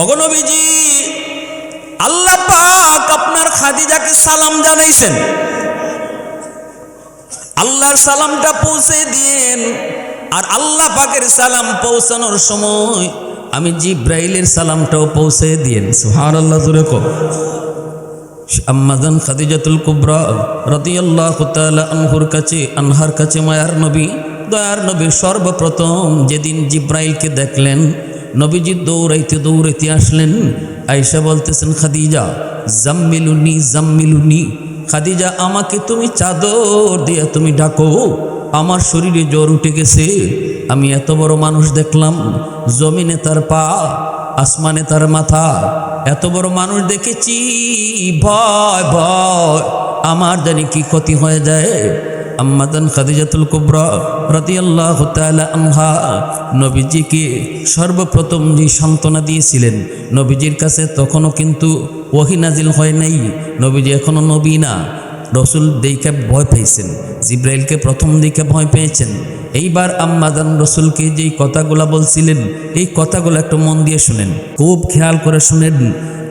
ওগো নবীজি, আল্লাহ পাক আপনার খাদিজাকে সালাম জানাইছেন, আল্লাহর সালামটা পৌঁছে দিয়েন। আর আল্লাহ পাকের সালাম পৌঁছানোর সময় আমি জিব্রাইলের সালামটাও পৌঁছে দিয়েন। সুবহানাল্লাহ, জোরে কও। আম্মাজান খাদিজাতুল কুবরা রাদিয়াল্লাহু তাআলা আনহার কাছে মায়ার নবী, দয়ার নবী সর্বপ্রথম যেদিন জিব্রাইলকে দেখলেন, নবীজি দৌড়াইতে দৌড়াইতে আসলেন। আয়েশা বলতেছেন, খাদিজা জাম্মিলুনি জাম্মিলুনি, খাদিজা আমাকে তুমি চাদর দিয়া তুমি ডাকো, আমার শরীরে জ্বর উঠে গেছে। আমি এত বড় মানুষ দেখলাম, জমিনে তার পা, আসমানে তার মাথা, এত বড় মানুষ দেখেছি, ভয় ভয় আমার জানি কি ক্ষতি হয়ে যায়। আম্মাজান খাদিজাতুল কুবরা রাদিয়াল্লাহু তাআলা আনহা নবীজিকে সর্বপ্রথম যে সান্ত্বনা দিয়েছিলেন, নবীজির কাছে তখনও কিন্তু ওহী নাজিল হয় নাই, নবীজি এখনো নবী না। রসুল দেখে ভয় পেয়েছেন, জিব্রাইলকে প্রথম দিকে ভয় পেয়েছেন। এইবার আম্মাজান রসুলকে যেই কথাগুলা বলছিলেন, এই কথাগুলো একটু মন দিয়ে শুনেন, খুব খেয়াল করে শুনেন।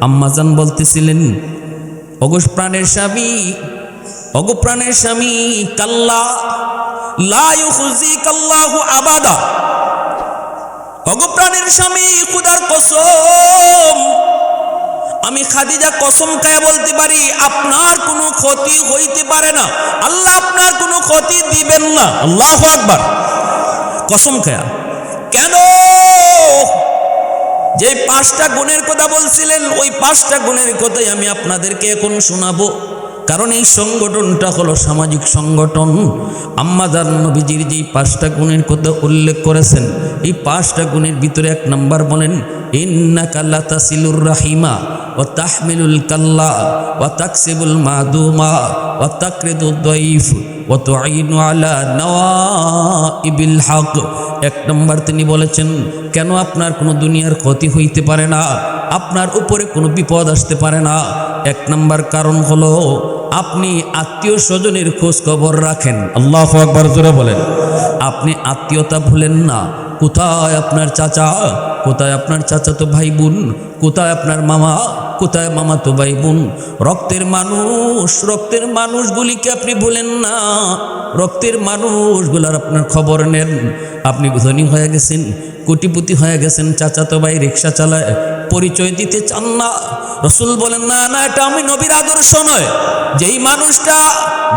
আম্মাজান বলতেছিলেন, ওগো প্রাণের স্বামী, ওগো প্রাণের স্বামী, কাল্লা লা ইউখজিকাল্লাহু আবাদা, ওগো প্রাণের স্বামী, খোদার কসম, আমি খাদিজা কসম খায়া বলতে পারি আপনার কোনো ক্ষতি হইতে পারে না, আল্লাহ আপনার কোনো ক্ষতি দিবেন না। আল্লাহু আকবার, কসম খায়া। কেন? যে 5টা গুণের কথা বলছিলেন, ওই 5টা গুণের কথাই আমি আপনাদেরকে এখন শোনাবো, কারণ এই সংগঠনটা হলো সামাজিক সংগঠন। আম্মাজান নবীজির যেই 5টা গুণের কথা উল্লেখ করেছেন, এই 5টা গুণের ভিতরে 1 নাম্বার বলেন, ইন্নাকা লাতাসিলুর রাহিমা ওয়া তাহমিলুল কাল্লা ওয়া তাকসিবুল মাদুমা ওয়া তাকরিদুদ দাইফ ওয়া তুঈনু আলা নওয়াইবিল হক। 1 নম্বর তিনি বলেছেন, কেন আপনার কোনো দুনিয়ার ক্ষতি হইতে পারে না, আপনার উপরে কোনো বিপদ আসতে পারে না। 1 নম্বর কারণ হলো আপনি আত্মীয় স্বজনের খোঁজ খবর রাখেন। আল্লাহু আকবার, জোরে বলেন। আপনি আত্মীয়তা ভুলেন না। কোথায় আপনার চাচা, কোথায় আপনার চাচাতো ভাই বোন, কোথায় আপনার মামা, কোথায় মামাতো ভাই বোন, রক্তের মানুষ, রক্তের মানুষগুলিকে আপনি ভুলেন না। রক্তের মানুষগুলার আপনার খবর নেন। আপনি ধনী হয়ে গেছেন, কোটিপতি হয়ে গেছেন, চাচাতো ভাই রিক্সা চালায়, পরিচয় দিতে চান না। রসুল বলেন, না না, এটা আমি নবীর আদর্শ নয়। যেই মানুষটা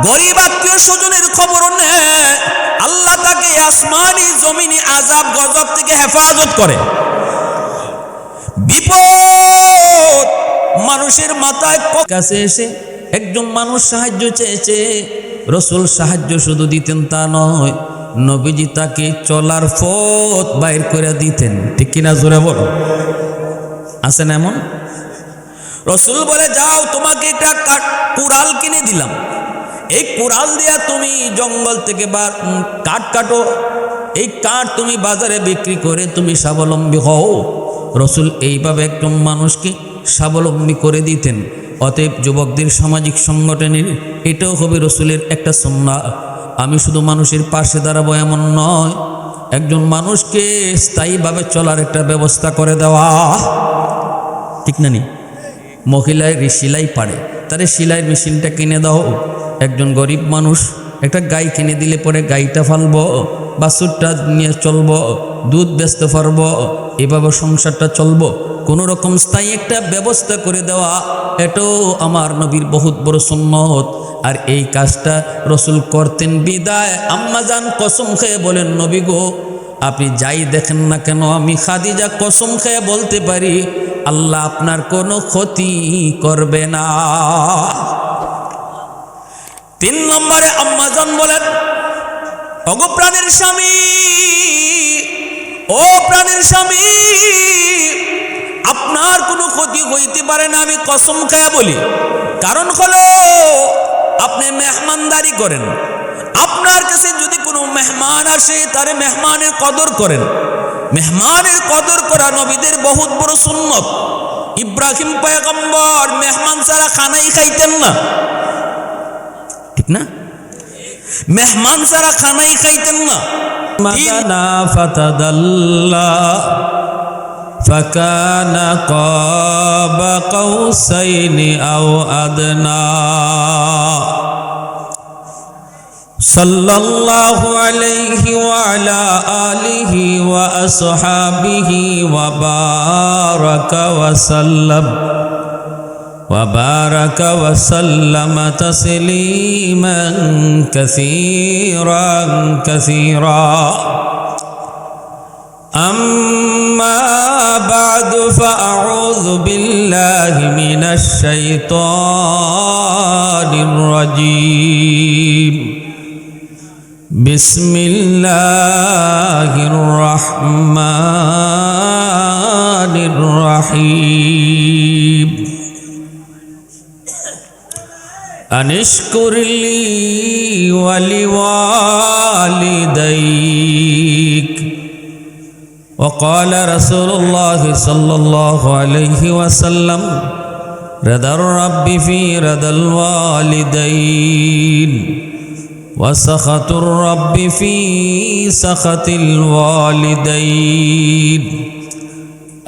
গরিব আত্মীয় স্বজনের খবর নেয়, আল্লাহ তাকে আসমানি জমিনি আযাব গজব থেকে হেফাজত করে। বিপদ মানুষের মাথায় কাছে এসে একজন মানুষ সাহায্য চেয়েছে, রসুল সাহায্য শুধু দিতেন তা নয়, নবীজি তাকে চলার পথ বাইর করে দিতেন। ঠিক কিনা, জোরে বলো। আছেন এমন? রসুল বলে, যাও তোমাকে একটা কুড়াল কিনে দিলাম, এই কুড়াল দিয়া তুমি জঙ্গল থেকে কাঠ কাটো, এই কাঠ তুমি বাজারে বিক্রি করে তুমি স্বাবলম্বী হও। রসুল এইভাবে একজন মানুষকে স্বাবলম্বী করে দিতেন। অতএব যুবকদের সামাজিক সংগঠনের এটাও হবে রসুলের একটা সুন্নাহ। আমি শুধু মানুষের পাশে দাঁড়াবো এমন নয়, একজন মানুষকে স্থায়ীভাবে চলার একটা ব্যবস্থা করে দেওয়া। ঠিক না নি? মহিলায় সেলাই পারে, তারে সেলাই মেশিনটা কিনে দাও। একজন গরিব মানুষ একটা গাই কিনে দিলে পরে গাইটা ফালবো, বাছুরটা নিয়ে চলবো, দুধ বেচতে পারবো, এভাবে সংসারটা চলবো। কোনো রকম স্থায়ী একটা ব্যবস্থা করে দেওয়া, এটাও আমার নবীর বহুত বড় সুন্নত। আর এই কাজটা রসুল করতেন বিদায় আম্মাজান কসম খেয়ে বলেন, নবী গো, আপনি যাই দেখেন না কেন, আমি খাদিজা কসম খেয়ে বলতে পারি আল্লাহ আপনার কোনো ক্ষতি করবে না। 3 নম্বরে আম্মাজান বলেন, ওগো প্রাণের স্বামী, ও প্রাণের স্বামী, আপনার কোনো ক্ষতি হইতে পারে না, আমি কসম খেয়ে বলি। কারণ হলো আপনি মেহমানদারি করেন, আপনার কাছে যদি কোনো মেহমান আসে তারে মেহমানের কদর করেন। মেহমানের কদর করা নবীদের বহুত বড় সুন্নত। ইব্রাহিম পয়গম্বর মেহমান ছাড়া খানাই খাইতেন না, ঠিক না? মেহমান ছাড়া খানাই খাইতেন না। فكان قاب قوسين أو أدنى صلى الله عليه وعلى آله وأصحابه وبارك وسلم تسليما كثيرا كثيرا أما بعد فأعوذ بالله من الشيطان الرجيم بسم الله الرحمن الرحيم أن اشكر لي ولوالديك وقال رسول الله صلى الله عليه وسلم رضا الرب في رضا الوالدين وسخط الرب في سخط الوالدين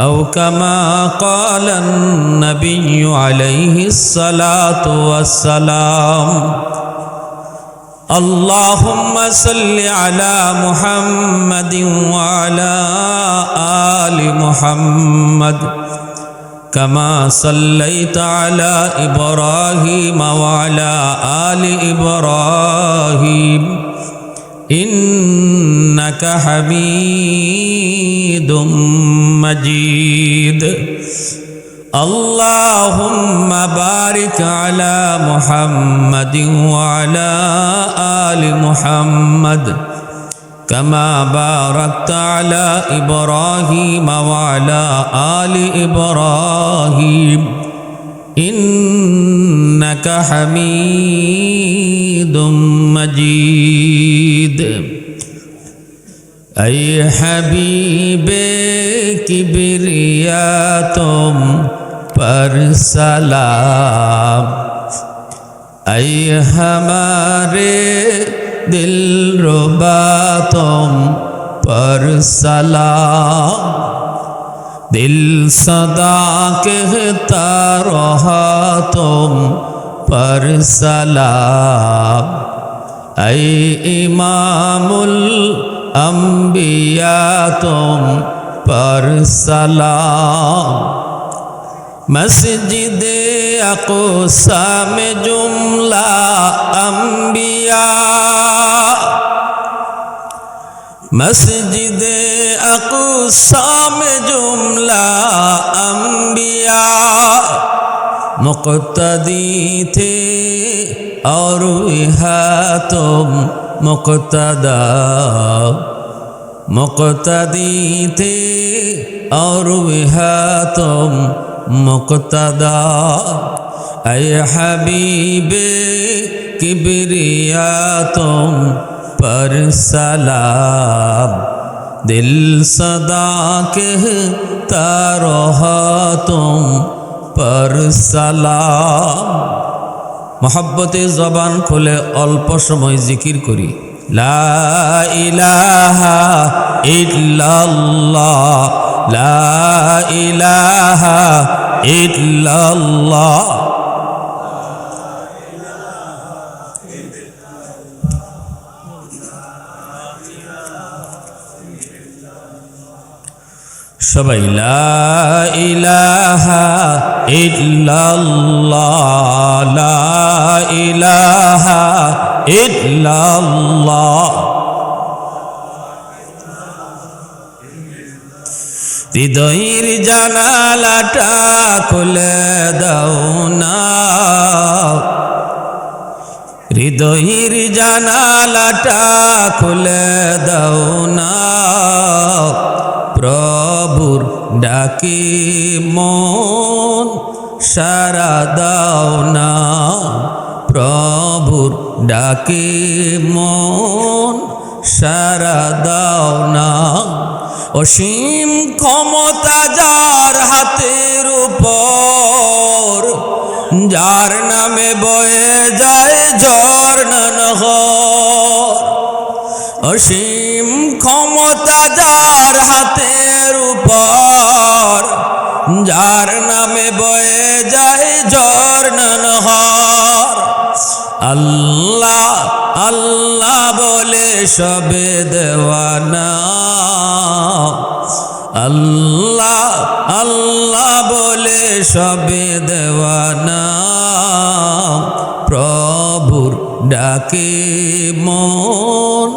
أو كما قال النبي عليه الصلاة والسلام اللهم صل على محمد وعلى آل محمد كما صليت على إبراهيم وعلى آل إبراهيم إنك حميد مجيد اللهم بارك على محمد وعلى آل محمد كما باركت على إبراهيم وعلى آل إبراهيم إنك حميد مجيد أي حبيب كبرياء तुम पर सलाम ऐ हमारे दिल रुबा तुम पर सलाम दिल सदा कहता रहा तुम पर सलाम ऐ इमामुल अंबिया तुम पर सलाम मस्जिद अक़सा में जुमला अंबिया मस्जिद अक़सा में जुमला अंबिया मुक़्तदी थे और यहाँ तुम मुक़्तदा मुक़्तदी थे और यहाँ तुम मुक़्तदा ऐ हबीबे किबरिया तुम पर सलाम दिल सदा कहता रहा तुम पर सलाम मोहब्बते ज़बान खुले अल्प समय जिकिर करी ला इलाहा इल्लल्लाह ला इलाहा इल्लल्लाह সবাই লা ইলাহা ইল্লাল্লাহ লা ইলাহা ইল্লাল্লাহ হৃদয়ের জানালাটা খুলে দাও না হৃদয়ের জানালাটা খুলে দাও না প্রভুর ডাকে মন সারা দাও না প্রভুর ডাকে মন সারা দাও না অসীম ক্ষমতা যার হাতের উপর যার নামে বয়ে যায় ঝর্ণা নহর অসীম ক্ষমতা যার হাতের উপর, যার নামে বয়ে যায় ঝর্ণা নহর। আল্লাহ আল্লাহ বলে সবে দেওয়ানা, আল্লাহ আল্লাহ বলে সবে দেওয়ানা। প্রভুর ডাকে মন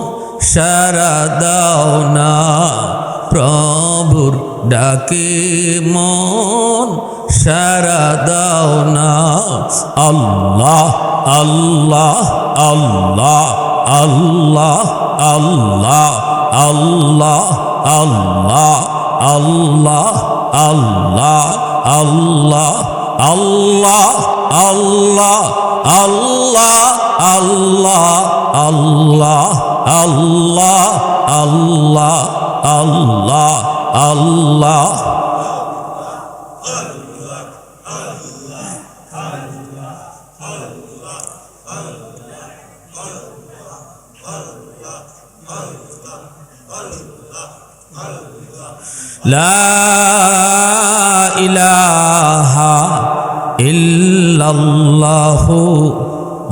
সারা দাও না, প্রভুর ডাকে মন সারা দাও না। আল্লাহ আল্লাহ আল্লাহ আল্লাহ আল্লাহ আল্লাহ আল্লাহ আল্লাহ আল্লাহ আল্লাহ আল্লাহ আল্লাহ আল্লাহ আল্লাহ আল্লাহ আল্লাহ আল্লাহ আল্লাহ আল্লাহ। লা ইলাহা ইল্লাল্লাহু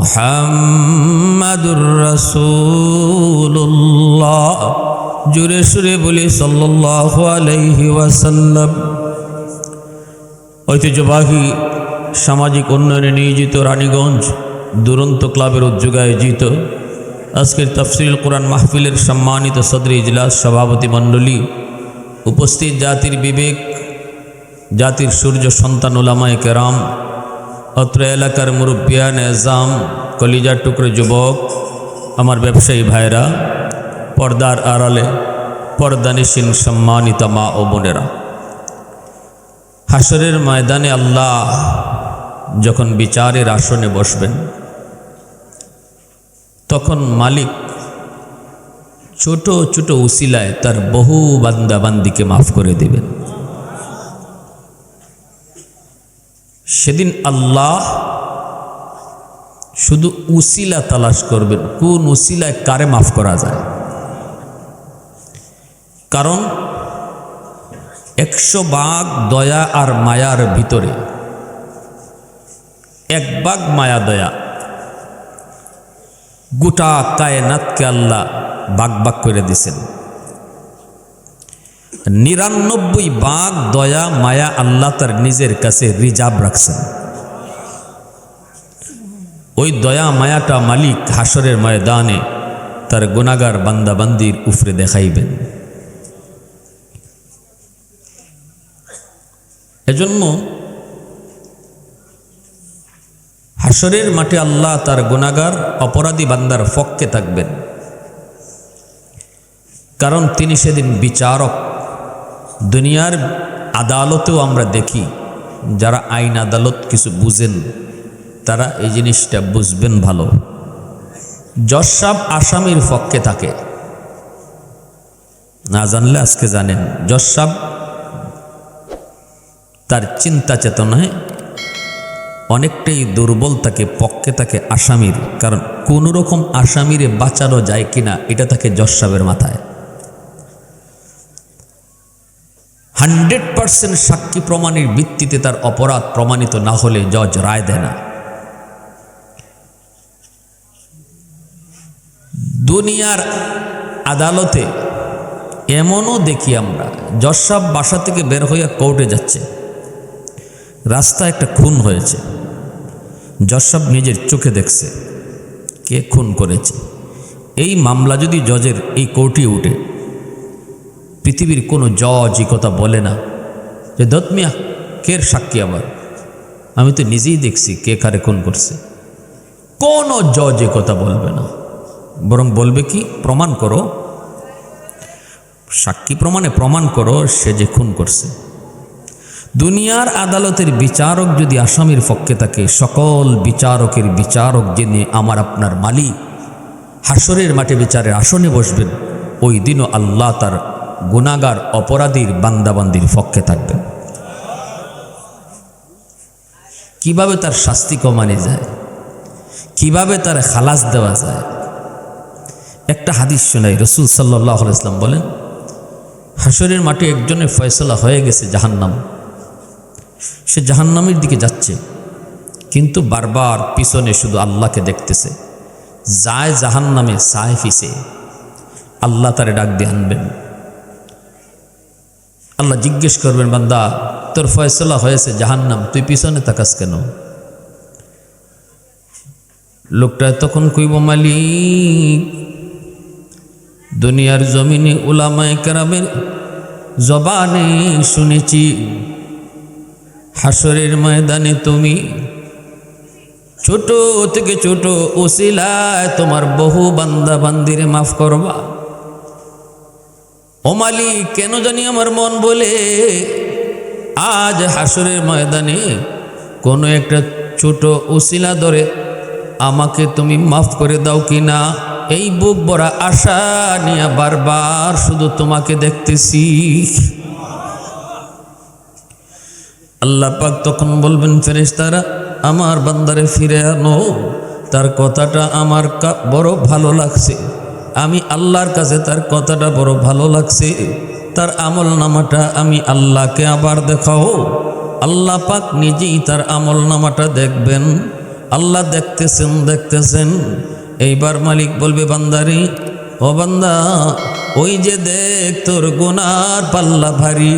মুহাম্মাদুর রাসূলুল্লাহ। জোরে সুরে বলি সাল্লাল্লাহু আলাইহি ওয়াসাল্লাম। ঐতিহ্যবাহী সামাজিক উন্নয়নে নিয়োজিত রানীগঞ্জ দুরন্ত ক্লাবের উদ্যোগে আয়োজিত আজকের তাফসীরুল কোরআন মাহফিলের সম্মানিত সদরে ইজলাস সভাপতি মণ্ডলী, উপস্থিত জাতির বিবেক, জাতির সূর্য সন্তান উলামায়ে কেরাম, অত্র এলাকার মুরব্বিয়ান এজাম, কলিজার টুকরো যুবক, আমার ব্যবসায়ী ভাইরা, পর্দার আড়ালে পর্দানিসীন সম্মানিত মা ও বোনেরা, হাসরের ময়দানে আল্লাহ যখন বিচারের আসনে বসবেন, তখন মালিক ছোট ছোট উসিলায় তার বহু বান্দা বান্দিকে মাফ করে দেবেন। সেদিন আল্লাহ শুধু উসিলা তালাশ করবেন, কোন উসিলায় কারে মাফ করা যায়। কারণ 100 ভাগ দয়া আর মায়ার ভিতরে 1 ভাগ মায়া দয়া, গোটা কায়নাতকে আল্লাহ ভাগ ভাগ করে দিছেন। 99 ভাগ দয়া মায়া আল্লাহ তার নিজের কাছে রিজার্ভ রাখছেন। ওই দয়া মায়াটা মালিক হাসরের ময়দানে তার গুনাহগার বান্দা বান্দির উপরে দেখাইবেন। এজন্য হাসরের মাঠে আল্লাহ তার গুনাহগার অপরাধী বান্দার পক্ষে থাকবেন, কারণ তিনি সেদিন বিচারক। দুনিয়ার আদালতেও আমরা দেখি যারা আইন আদালত কিছু বুঝেন তারা এই জিনিসটা বুঝবেন ভালো। জজ সাহেব আসামির পক্ষে থাকে, না জানলে আজকে জানেন। জজ সাহেব তার চিন্তা চেতনায় অনেকটাই দুর্বল থাকে, পক্ষে থাকে আসামির। কারণ কোন রকম আসামিরে বাঁচানো যায় কিনা এটা থাকে জজ সাহেবের মাথায়। 100% সাক্ষী প্রমাণের ভিত্তিতে তার অপরাধ প্রমাণিত না হলে জজ রায় দেয় না। দুনিয়ার আদালতে এমনও দেখি আমরা, জজ সাহেব বাসা থেকে বের হইয়া কোর্টে যাচ্ছে, রাস্তায় একটা খুন হয়েছে, জজ সাহেব নিজের চোখে দেখছে কে খুন করেছে। এই মামলা যদি জজের এই কোর্টে উঠে, পৃথিবীর কোনো জজ এই কথা বলে না যে দত্ত মিয়া কের সাক্ষী, আবার আমি তো নিজেই দেখছি কে কারে খুন করছে। কোনো জজ এ কথা বলবে না, বরং বলবে কি, প্রমাণ করো, সাক্ষী প্রমাণে প্রমাণ করো সে যে খুন করছে। দুনিয়ার আদালতের বিচারক যদি আসামির পক্ষে থাকে, সকল বিচারকের বিচারক যিনি আমার আপনার মালিক, হাসরের মাঠে বিচারের আসনে বসবেন, ওই দিনও আল্লাহ তার গুনাহগার অপরাধীর বান্দাবান্দির পক্ষে থাকবেন। কিভাবে তার শাস্তি কমানো যায়, কিভাবে তার খালাস দেওয়া যায়। একটা হাদিস শোনাই, রাসূল সাল্লাল্লাহু আলাইহি ওয়াসাল্লাম বলেন, হাসরের মাঠে একজনের ফয়সালা হয়ে গেছে জাহান্নাম, সে জাহান্নামের দিকে যাচ্ছে, কিন্তু বারবার পিছনে শুধু আল্লাহকে দেখতেছে, যায় জাহান্নামে চায় ফিসে। আল্লাহ তারে ডাক দিয়ে আনবেন, আল্লাহ জিজ্ঞেস করবেন, বান্দা তোর ফয়সালা হয়েছে জাহান্নাম, তুই পিছনে তাকাস কেন? লোকটা তখন কইব, মালিক দুনিয়ার জমিনে উলামায়ে কেরামের জবানে শুনেছি হাসরের ময়দানে তুমি ছোট থেকে ছোট ওসিলায় তোমার বহু বান্দা বান্দিরে মাফ করবা। ও মালিক, কেন জানি আমার মন বলে আজ হাসরের ময়দানে কোনো একটা ছোট ওসিলা ধরে আমাকে তুমি মাফ করে দাও কিনা, এই বুক ভরা আশা নিয়ে বারবার শুধু তোমাকে দেখতেছি। আল্লাহ পাক তখন বলবেন, ফেরেশতারা আমার বান্দারে ফিরে আনো, তার কথাটা আমার বড় ভালো লাগছে, আমি আল্লাহর কাছে তার কথাটা বড় ভালো লাগছে, তার আমল নামাটা আমি আল্লাহকে আবার দেখাও। আল্লাহ পাক নিজেই তার আমল নামাটা দেখবেন। আল্লাহ দেখতেছেন। এইবার মালিক বলবে, বান্দারে ও বান্দা, ওই যে দেখ তোর গুনার পাল্লা ভারী,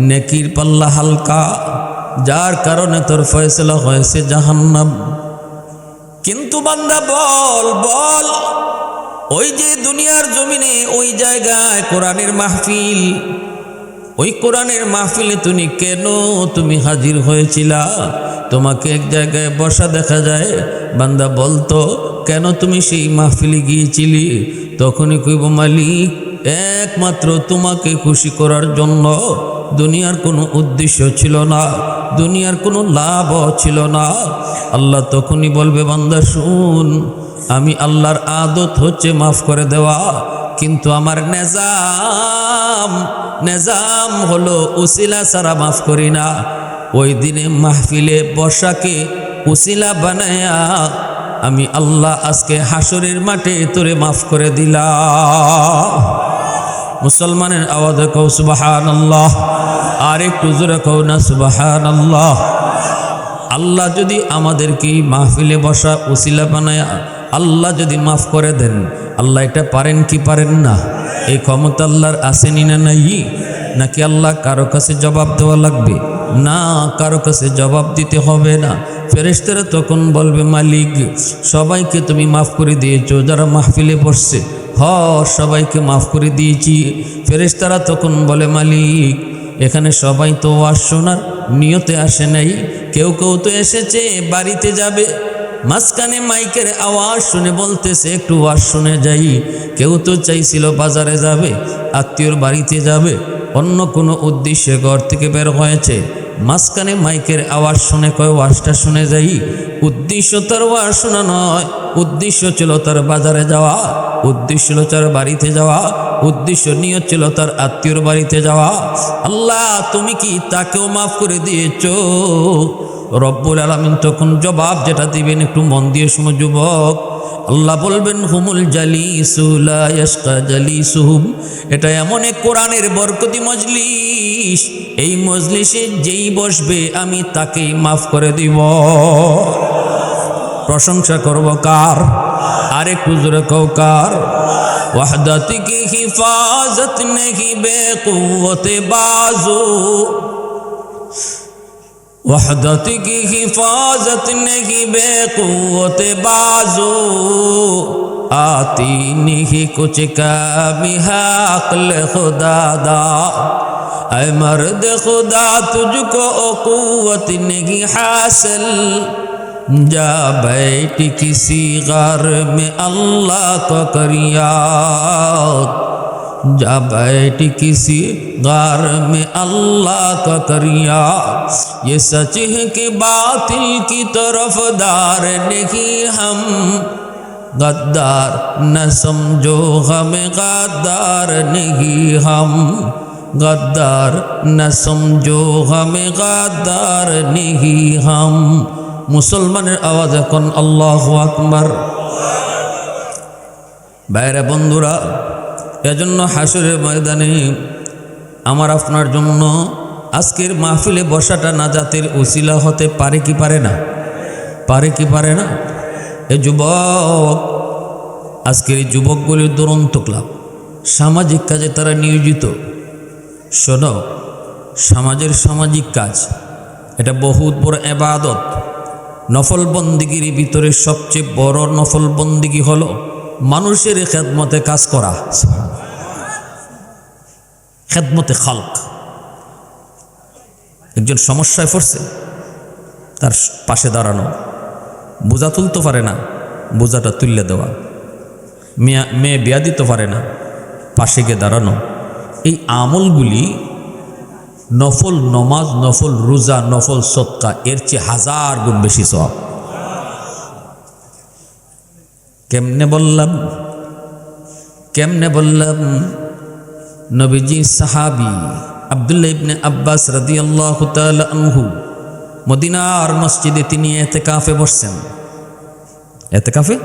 নেকির পাল্লা হালকা, যার কারণে তোর ফয়সালা হয়েছে জাহান্নাম। কিন্তু বান্দা বল, ওই যে দুনিয়ার জমিনে ওই জায়গায় কোরআনের মাহফিল, ওই কোরআনের মাহফিলে তুমি হাজির হয়েছিলা, তোমাকে এক জায়গায় বসা দেখা যায়, বান্দা বলতো কেন তুমি সেই মাহফিলে গিয়েছিলি? তখনই কইব, মালিক একমাত্র তোমাকে খুশি করার জন্য, দুনিয়ার কোনো উদ্দেশ্য ছিল না, দুনিয়ার কোনো লাভও ছিল না। আল্লাহ তখনই বলবে, বান্দা শুন, আমি আল্লাহর আদত হচ্ছে মাফ করে দেওয়া, কিন্তু আমার নেজাম হলো উসিলা ছাড়া মাফ করি না। ওই দিনে মাহফিলে বসাকে উসিলা বানায়া আমি আল্লাহ আজকে হাসরের মাঠে তোরে মাফ করে দিলাম। মুসলমানের আওয়াজে কও সুবহানাল্লাহ, আর একটু জোরে কও না সুবহানাল্লাহ। আল্লাহ যদি আমাদেরকে মাহফিলে বসা উসিলা বানায়া আল্লাহ যদি মাফ করে দেন, আল্লাহ এটা পারেন কি পারেন না? এই ক্ষমতা আল্লাহর আসেনি না নাই? নাকি আল্লাহ কারো কাছে জবাব দেওয়া লাগবে? না, কারো কাছে জবাব দিতে হবে না। ফেরেশতারা তখন বলবে, মালিক সবাইকে তুমি মাফ করে দিয়েছো যারা মাহফিলে বসছে, সবাইকে মাফ করে দিয়েছি। ফেরেশতারা তখন বলে, মালিক এখানে সবাই তো ওয়াজ শোনার নিয়তে আসে নাই, কেউ তো এসেছে বাড়িতে যাবে, মাঝখানে মাইকের আওয়াজ শুনে বলতেছে একটু ওয়াজ শুনে যাই। কেউ তো চাইছিল বাজারে যাবে, আত্মীয়র বাড়িতে যাবে, অন্য কোনো উদ্দেশ্যে ঘর থেকে বের হয়েছে, মাঝখানে মাইকের আওয়াজ শুনে কয় ওয়াজটা শুনে যাই। উদ্দেশ্য তার ওয়াজ শোনা নয়, উদ্দেশ্য ছিল তার বাজারে যাওয়া, উদ্দেশ্য ছিল তার বাড়িতে যাওয়া, উদ্দেশ্য নিয়ত ছিল তার আত্মীয়র বাড়িতে যাওয়া। আল্লাহ তুমি কি তাকেও মাফ করে দিয়েছো? রব্বুল আলামিন তখন জবাব যেটা দিবেন একটু মন দিয়ে শুনো যুবক। আল্লাহ বলবেন, হুমুল জালিসু লা ইয়াশকা জালিসুহুম, এটা এমন এক কোরআনের বরকতি মজলিস, এই মজলিসে যেই বসবে আমি তাকেই মাফ করে দিব। প্রশংসা করব কার? আর একটু জোরে কও কার? ওয়াহদাত কি হিফাজত নেহি বেকুওতে বাজু, वहदत की हिफाजत नहीं बेक़ुव्वत बाजू, आती नहीं कुछ कमी है अक़्ल खुदा दा, ऐ मर्द खुदा तुझको क़ुव्वत नहीं हासिल, जा बैठ किसी घर में अल्लाह को करियात, जा बैठ किसी गार में अल्लाह का करिया, ये सच है कि बातिल की तरफदार नहीं हम, गद्दार न समझो हमें गद्दार नहीं हम, गद्दार न समझो हमें गद्दार नहीं हम। मुसलमाনের आवाज এখন আল্লাহু আকবার। বাইরে বন্ধুরা, এজন্য হাসরের ময়দানে আমার আপনার জন্য আজকের মাহফিলে বসাটা নাজাতের উসিলা হতে পারে কি পারে না? পারে কি পারে না? এ যুবক, আজকের এই যুবকগুলির দুরন্ত ক্লাব, সামাজিক কাজে তারা নিয়োজিত। শোনো, সমাজের সামাজিক কাজ এটা বহুত বড় ইবাদত। নফল বন্দিগির ভিতরে সবচেয়ে বড় নফল বন্দিগি হলো মানুষের খেদমতে কাজ করা, খেদমতে খালক। একজন সমস্যায় পড়ছে, তার পাশে দাঁড়ানো, বোঝা তুলতে পারে না, বোঝাটা তুললে দেওয়া, মেয়ে বিয়া দিতে পারে না, পাশে গিয়ে দাঁড়ানো। এই আমলগুলি নফল নমাজ, নফল রোজা, নফল সদকা এর চেয়ে 1000 গুণ বেশি সওয়াব। কেমনে বললাম? নবীজি সাহাবী আব্দুল্লাহ ইবনে আব্বাস রাদিয়াল্লাহু তাআলা আনহু মদিনার মসজিদে তিনি ইতিকাফে বসছেন। ইতিকাফে,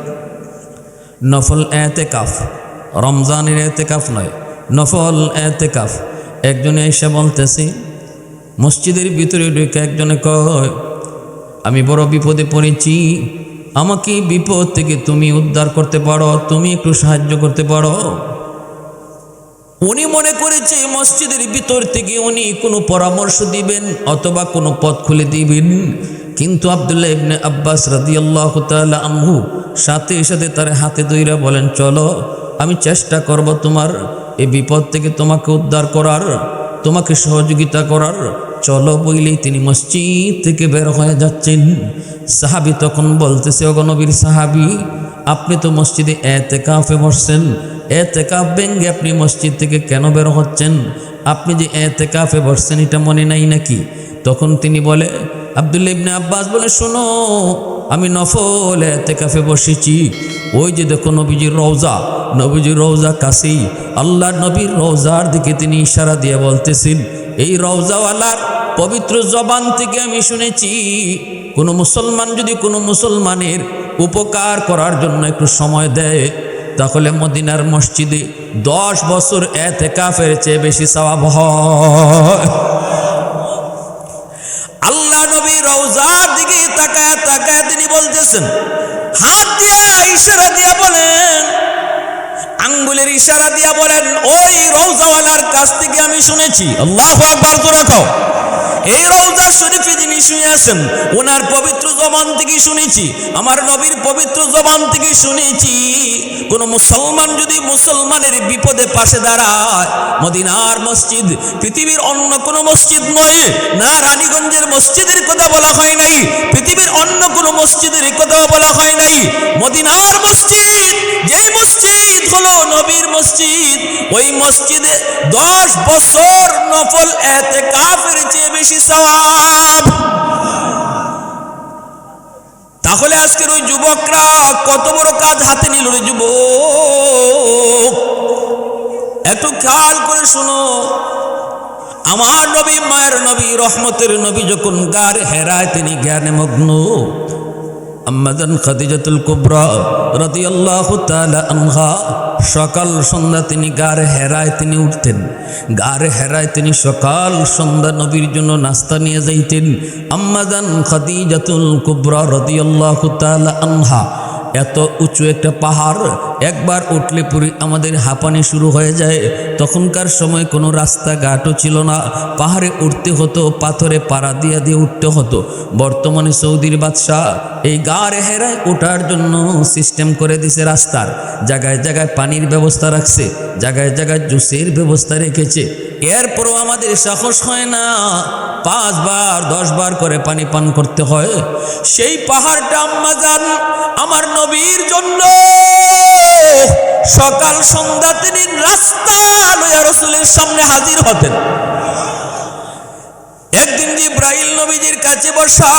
নফল ইতিকাফ, রমজানের ইতিকাফ নয়, নফল ইতিকাফ। একজনে এসে বলতেছে, মসজিদের ভিতরে ঢুকে একজনে কয়, আমি বড় বিপদে পড়েছি, আমাকে বিপদ থেকে তুমি উদ্ধার করতে পারো, তুমি একটু সাহায্য করতে পারো। উনি মনে করেছে মসজিদের ভিতর থেকে উনি কোনো পরামর্শ দিবেন অথবা কোনো পথ খুলে দিবেন, কিন্তু আব্দুল্লাহ ইবনে আব্বাস রাদিয়াল্লাহু তাআলা আনহু সাথে সাথে তার হাতে ধইরা বলেন, চলো আমি চেষ্টা করব তোমার এই বিপদ থেকে তোমাকে উদ্ধার করার, তোমাকে সহযোগিতা করার। চলো বইলেই তিনি মসজিদ থেকে বের হয়ে যাচ্ছেন। সাহাবী তখন বলতেছে, ওগো নবীর সাহাবী, আপনি তো মসজিদে ইতিকাফে বসছেন, ইতিকাফ ভেঙে আপনি মসজিদ থেকে কেন বের হচ্ছেন? আপনি যে ইতিকাফে বসছেন এটা মনে নাই নাকি? তখন তিনি বলে, আব্দুল্লাহ ইবনে আব্বাস বলে, শোনো, আমি নফল ইতিকাফে বসেছি। ওই যে দেখো নবীজির রওজা, নবীজির রওজা কাছেই। আল্লাহর নবীর রওজার দিকে তিনি ইশারা দিয়ে বলতেছেন, এই রওজাওয়ালার পবিত্র জবান থেকে আমি শুনেছি, কোনো মুসলমান যদি কোনো মুসলমানের উপকার করার জন্য একটু সময় দেয়, তাহলে মদিনার মসজিদে 10 বছর ইতিকাফের চেয়ে বেশি সওয়াব হয়। আল্লাহ নবী রওজার দিকে তাকায় তাকায় তিনি বলতেছেন, হাত দিয়া ইশারা দিয়া বলেন, আঙ্গুলের ইশারা দিয়া বলেন, ওই রওজাওয়ালার কাছ থেকে আমি শুনেছি। আল্লাহু আকবার, জোরে কও। এই রওজা শরীফে যিনি শুয়ে আছেন, ওনার পবিত্র জবান থেকে শুনেছি, আমার নবীর পবিত্র জবান থেকে শুনেছি, কোন মুসলমান যদি মুসলমানের বিপদে পাশে দাঁড়ায়, মদিনার মসজিদ পৃথিবীর অন্য কোন মসজিদ নয়, না রানীগঞ্জের মসজিদের কথা বলা হয় নাই, পৃথিবীর অন্য কোন মসজিদের কথা বলা হয় নাই, মদিনার মসজিদ, যে মসজিদ হলো নবীর মসজিদ, ওই মসজিদে 10 বছর নফল ইতিকাফের চেয়ে বেশি সওয়াব। তাহলে আজকের ওই যুবকরা কত বড় কাজ হাতে নিল রে যুবক, একটু খেয়াল করে শোনো। আমার নবী, মায়ের নবী, রহমতের নবী যখন গারে হেরায় তিনি জ্ঞানে মগ্ন, আম্মাজান খাদিজাতুল কুবরা রাদিয়াল্লাহু তাআলা আনহা সকাল সন্ধ্যা তিনি গারে হেরায় তিনি উঠতেন, গারে হেরায় তিনি সকাল সন্ধ্যা নবীর জন্য নাস্তা নিয়ে যাইতেন। আম্মাজান খাদিজাতুল কুবরা রাদিয়াল্লাহু তাআলা আনহা এত উঁচু একটা পাহাড়, একবার উঠলে পুরি আমাদের হাঁপানি শুরু হয়ে যায়। তখনকার সময় কোনো রাস্তাঘাটও ছিল না, পাহাড়ে উঠতে হতো, পাথরে পাড়া দিয়ে দিয়ে উঠতে হতো। বর্তমানে সৌদির বাদশাহ এই গারে হেরায় ওঠার জন্য সিস্টেম করে দিছে, রাস্তার জায়গায় জায়গায় পানির ব্যবস্থা রাখছে, জায়গায় জায়গায় জুসের ব্যবস্থা রেখেছে। এরপরও আমাদের সাহস হয় না, 5 বার 10 বার করে পানি পান করতে হয়। সেই পাহাড়টা আম্মাজান আমার নবীর জন্য সকাল সন্ধ্যা তিনি রাস্তা লইয়া রাসূলের সামনে হাজির হতেন। একদিন জিবরাইল নবীজির কাছে বসা,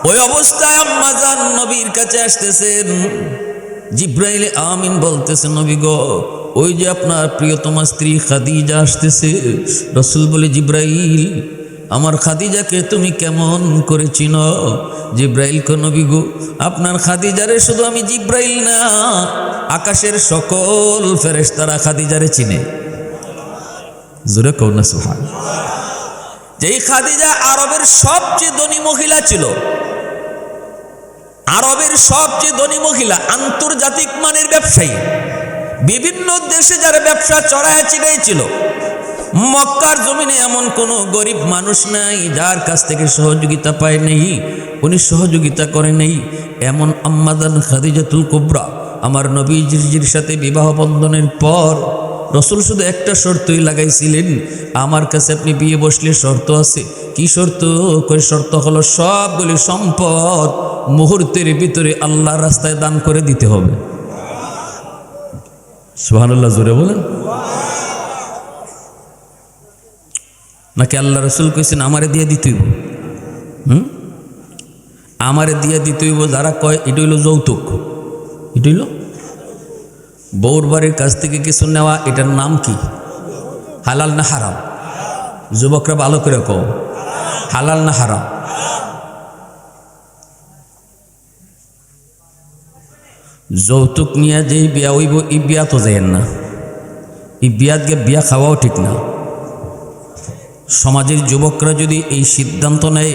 ওই অবস্থায় আম্মাজান নবীর কাছে আসতেছেন। জিবরাইল আমিন বলতেছে, নবী গো, ওই যে আপনার প্রিয়তমা স্ত্রী খাদিজা আসতেছে। রাসূল বলে, জিবরাইল, আমার খাদিজাকে তুমি কেমন করে চিনো? জিবরাইল কো, নবী গো, আপনার খাদিজারে শুধু আমি জিবরাইল না, আকাশের সকল ফেরেশতারা খাদিজারে চিনে। জোরে কও না সুবহানাল্লাহ। যেই খাদিজা আরবের সবচেয়ে ধনী মহিলা ছিল, আরবের সবচেয়ে ধনী মহিলা, আন্তর্জাতিক মানের ব্যবসায়ী, বিভিন্ন দেশে যারা ব্যবসা চড়ায় চিড়াই ছিল। মক্কার জমিনে এমন কোনো গরিব মানুষ নাই যার কাছ থেকে সহযোগিতা পায় নেই, উনি সহযোগিতা করে নেই। এমন আম্মাজান খাদিজাতুল কুবরা আমার নবীজির সাথে বিবাহ বন্ধনের পর রসুল শুধু একটা শর্তই লাগাইছিলেন, আমার কাছে আপনি বিয়ে বসলে শর্ত আছে। কি শর্ত? কই শর্ত হলো সবগুলি সম্পদ মুহূর্তের ভিতরে আল্লাহর রাস্তায় দান করে দিতে হবে। সুবহানাল্লাহ, জোরে বলেন। নাকি আল্লাহ রসুল কইছেন আমারে দিয়ে দিতেইব? আমারে দিয়ে দিতেইব যারা কয় এটা হইল যৌতুক, এটা হইল বউর বাড়ির কাছ থেকে কিছু নেওয়া, এটার নাম কি? হালাল না হারাম? যুবকরা ভালো করে কও, হালাল না হারাম? যৌতুক নিয়ে যেই বিয়া হইব এই বিয়া তো যাইয়েন না, এই বিয়াত গিয়ে বিয়া খাওয়াও ঠিক না। সমাজের যুবকরা যদি এই সিদ্ধান্ত নেয়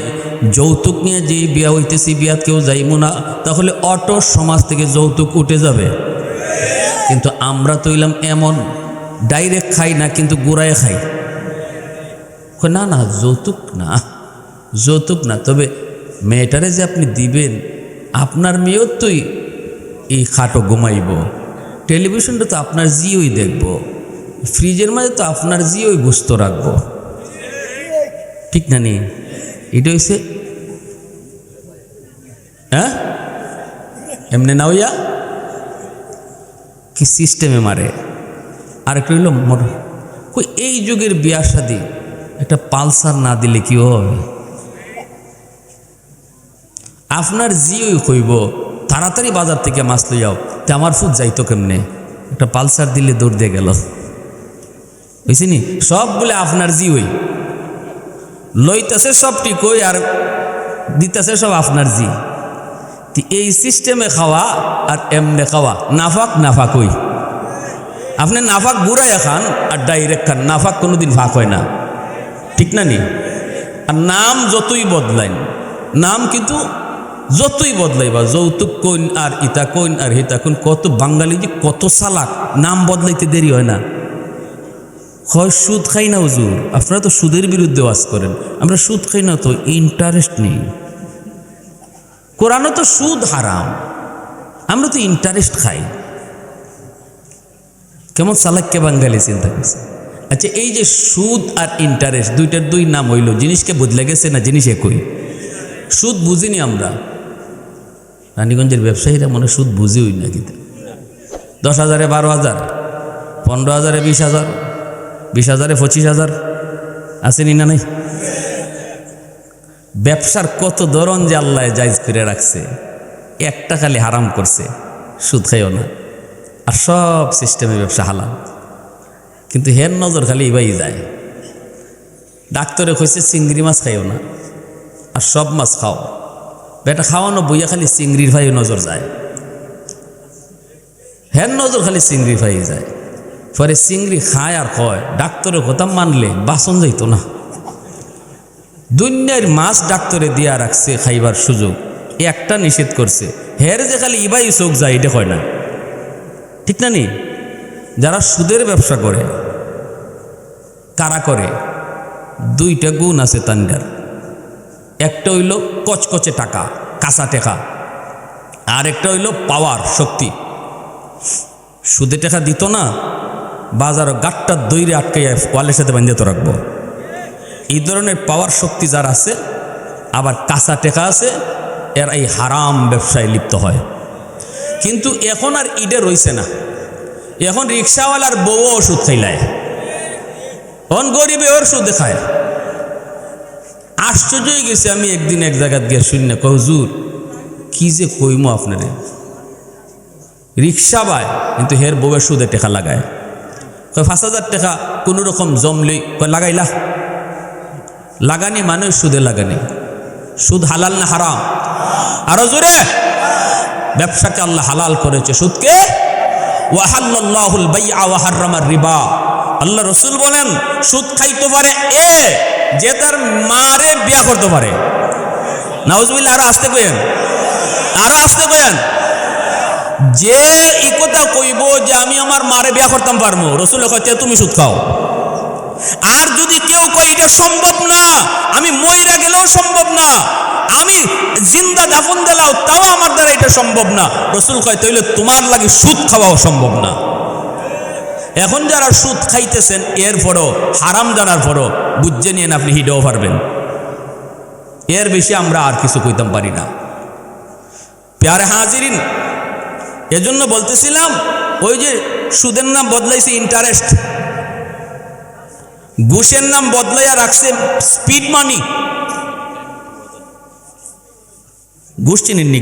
যৌতুক নিয়ে যে বিয়া হইতেছি বিয়াত কেউ যাইব না, তাহলে অটো সমাজ থেকে যৌতুক উঠে যাবে। কিন্তু আমরা তো হইলাম এমন, ডাইরেক্ট খাই না কিন্তু গোড়ায় খাই। না না যৌতুক না, যৌতুক না, তবে মেয়েটারে যে আপনি দিবেন, আপনার মেয়েও তুই এই খাটো ঘুমাইব, টেলিভিশনটা তো আপনার জিওই দেখব, ফ্রিজের মাঝে তো আপনার জিওই গুস্ত রাখবো, ঠিক না? নেই এটা হইছে হ্যাঁ এমনি না হইয়া কি সিস্টেমে মারে। আর একটা হইল কই এই যুগের বিয়া শাদী একটা পালসার না দিলে কি হবে? আপনার জিওই কইব তাড়াতাড়ি বাজার থেকে মাছ লই যাও, তে আমার ফুট যাইতো কেমনে? একটা পালসার দিলে দৌড় দিয়ে গেল, বুঝছি নি? সব বলে আপনার জিওই লইতেছে সবটি কই আর দিতেছে সব আপনার জি। এই সিস্টেমে খাওয়া আর এমনে খাওয়া, নাফাক নাফাক হই। আপনি নাফাক গুড়াইয়া খান আর ডাইরেক্ট খান, নাফাক কোনোদিন ফাঁক হয় না, ঠিক না নি? আর নাম যতই বদলাইন, নাম কিন্তু যতই বদলাইবা, যৌতুক কইন আর ইতা কইন আর হিতা কইন, কত বাঙালি যে কত চালাক, নাম বদলাইতে দেরি হয় না। হয় সুদ খাই না হুজুর, আপনারা তো সুদের বিরুদ্ধে ওয়াজ করেন, আমরা সুদ খাই না তো ইন্টারেস্ট নেই। কোরআনে তো সুদ হারাম, আমরা তো ইন্টারেস্ট খাই। কেমন চালাককে বাঙালি চিন্তা করছে। আচ্ছা এই যে সুদ আর ইন্টারেস্ট দুইটার দুই নাম হইল, জিনিসকে বদলে গেছে না? জিনিস একই। সুদ বুঝিনি আমরা, রানীগঞ্জের ব্যবসায়ীরা মনে সুদ বুঝি হই না, কিন্তু 10,000-এ 12,000, 15,000-এ 20,000, 20,000-এ 25,000 আসেনি না? নাই ব্যবসার কত ধরন যে আল্লাহ জায়েজ করে রাখছে, একটা খালি হারাম করছে, সুদ খাইও না, আর সব সিস্টেমে ব্যবসা হালাল। কিন্তু হের নজর খালি ইবাই যায়। ডাক্তারে কইছে চিংড়ি মাছ খাইও না, আর সব মাছ খাও। বেটা খাওয়ানো বইয়া খালি চিংড়ির ভাই নজর যায়, হের নজর খালি চিংড়ির ভাই যায়। পরে চিংড়ি খায় আর কয় ডাক্তারের কথা মানলে বাসন যাইতো না। দুনিয়ার মাছ ডাক্তারে দিয়া রাখছে খাইবার সুযোগ, একটা নিষেধ করছে, হের যে খালি ইবাই চোখ যায়, এটা হয় না, ঠিক না? নি যারা সুদের ব্যবসা করে, কারা করে? দুইটা গুণ আছে তান্ডার। একটা হইল কচকচে টাকা, কাঁচা টাকা, আর একটা হইল পাওয়ার শক্তি। সুদে টাকা দিত না, বাজার গাটটা দইরে আটকাইয়া ওয়ালের সাথে বাঁধিয়ে তো রাখবো। এই ধরনের পাওয়ার শক্তি যার আছে, আবার কাঁচা টাকা আছে, এর এই হারাম ব্যবসায় লিপ্ত হয়। কিন্তু এখন আর ইডে রইছে না, এখন রিক্সাওয়ালার বউ ওষুধ খাইলায়, এখন গরিবে ওর সুদে খায়। আশ্চর্য হয়ে গেছে আমি একদিন এক জায়গায় গিয়ে শুনি না, হুজুর কি যে কইমো আপনারে, রিক্সা বায় কিন্তু হের বউয়ের সুদে টাকা লাগায়। 5,000 টাকা কোনো রকম জমলে লাগাইলা, লাগানি মানে সুদে লাগানি। সুদ হালাল না হারাম? আরো জোরে। ব্যবসাকে আল্লাহ হালাল করেছে, সুদকে ওয়াহাল্লাল্লাহুল বাই'a ওয়া হাররামার রিবা। আল্লাহ রসুল বলেন সুদ খাইতে পারে যে তার মারে বিয়া করতে পারে। নাউজুবিল্লাহ, আরো আসতে কইেন, আরো আসতে কইেন। যে এই কথা কইব যে আমি আমার মারে বিয়া করতাম পারবো, রসুল কইতে তুমি সুদ খাও। আর যদি কেউ কই এটা সম্ভব না, আমি মইরা গেলেও সম্ভব না, আমি জিন্দা দাফন দিলাও তাও আমার দ্বারা এটা সম্ভব না, রসুল কয় তাইলে তোমার লাগে সুদ খাওয়াও সম্ভব না। এখন যারা সুদ খাইতেছেন এরপরও হারাম জানার পরও বুঝে নিয়েন আপনি হিডেও পারবেন। এর বেশি আমরা আর কিছু কইতাম পারি না। প্যারে হাজিরিন, এজন্য বলতেছিলাম ওই যে সুদের নাম বদলাইছে ইন্টারেস্ট, ঘুষের নাম বদলাইয়া রাখছে স্পিড মানি। ঘুষ চিনেননি?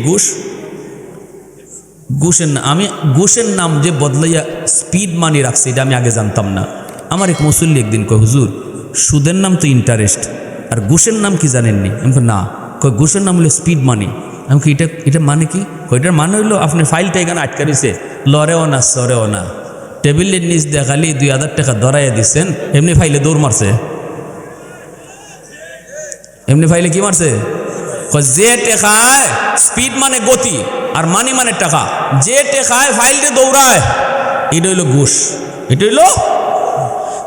ঘুষের নাম, আমি ঘুষের নাম যে বদলাইয়া স্পিড মানি রাখছে এটা আমি আগে জানতাম না। আমার এক মুসল্লি একদিন কয় হুজুর সুদের নাম তো ইন্টারেস্ট, আর ঘুষের নাম কি জানেননি? আমি না, কয় ঘুষের নাম হলো স্পিড মানি। আমি কি এটা মানে কি? এটার মানে হইলো আপনার ফাইলটা এখানে আটকা দিছে, লরেও না সরেও না, টেবিলের নিচ দিয়ে খালি 2000 টাকা ধরাইয়া দিচ্ছেন, এমনি ফাইলে দৌড় মারছে। এমনি ফাইলে কি মারছে? যে টেকায় স্পিড মানে গতি আর মানি মানে টাকা, যে টেকায় ফাইলটা দৌড়ায় এটা হইলো ঘুষ। এটা হইলো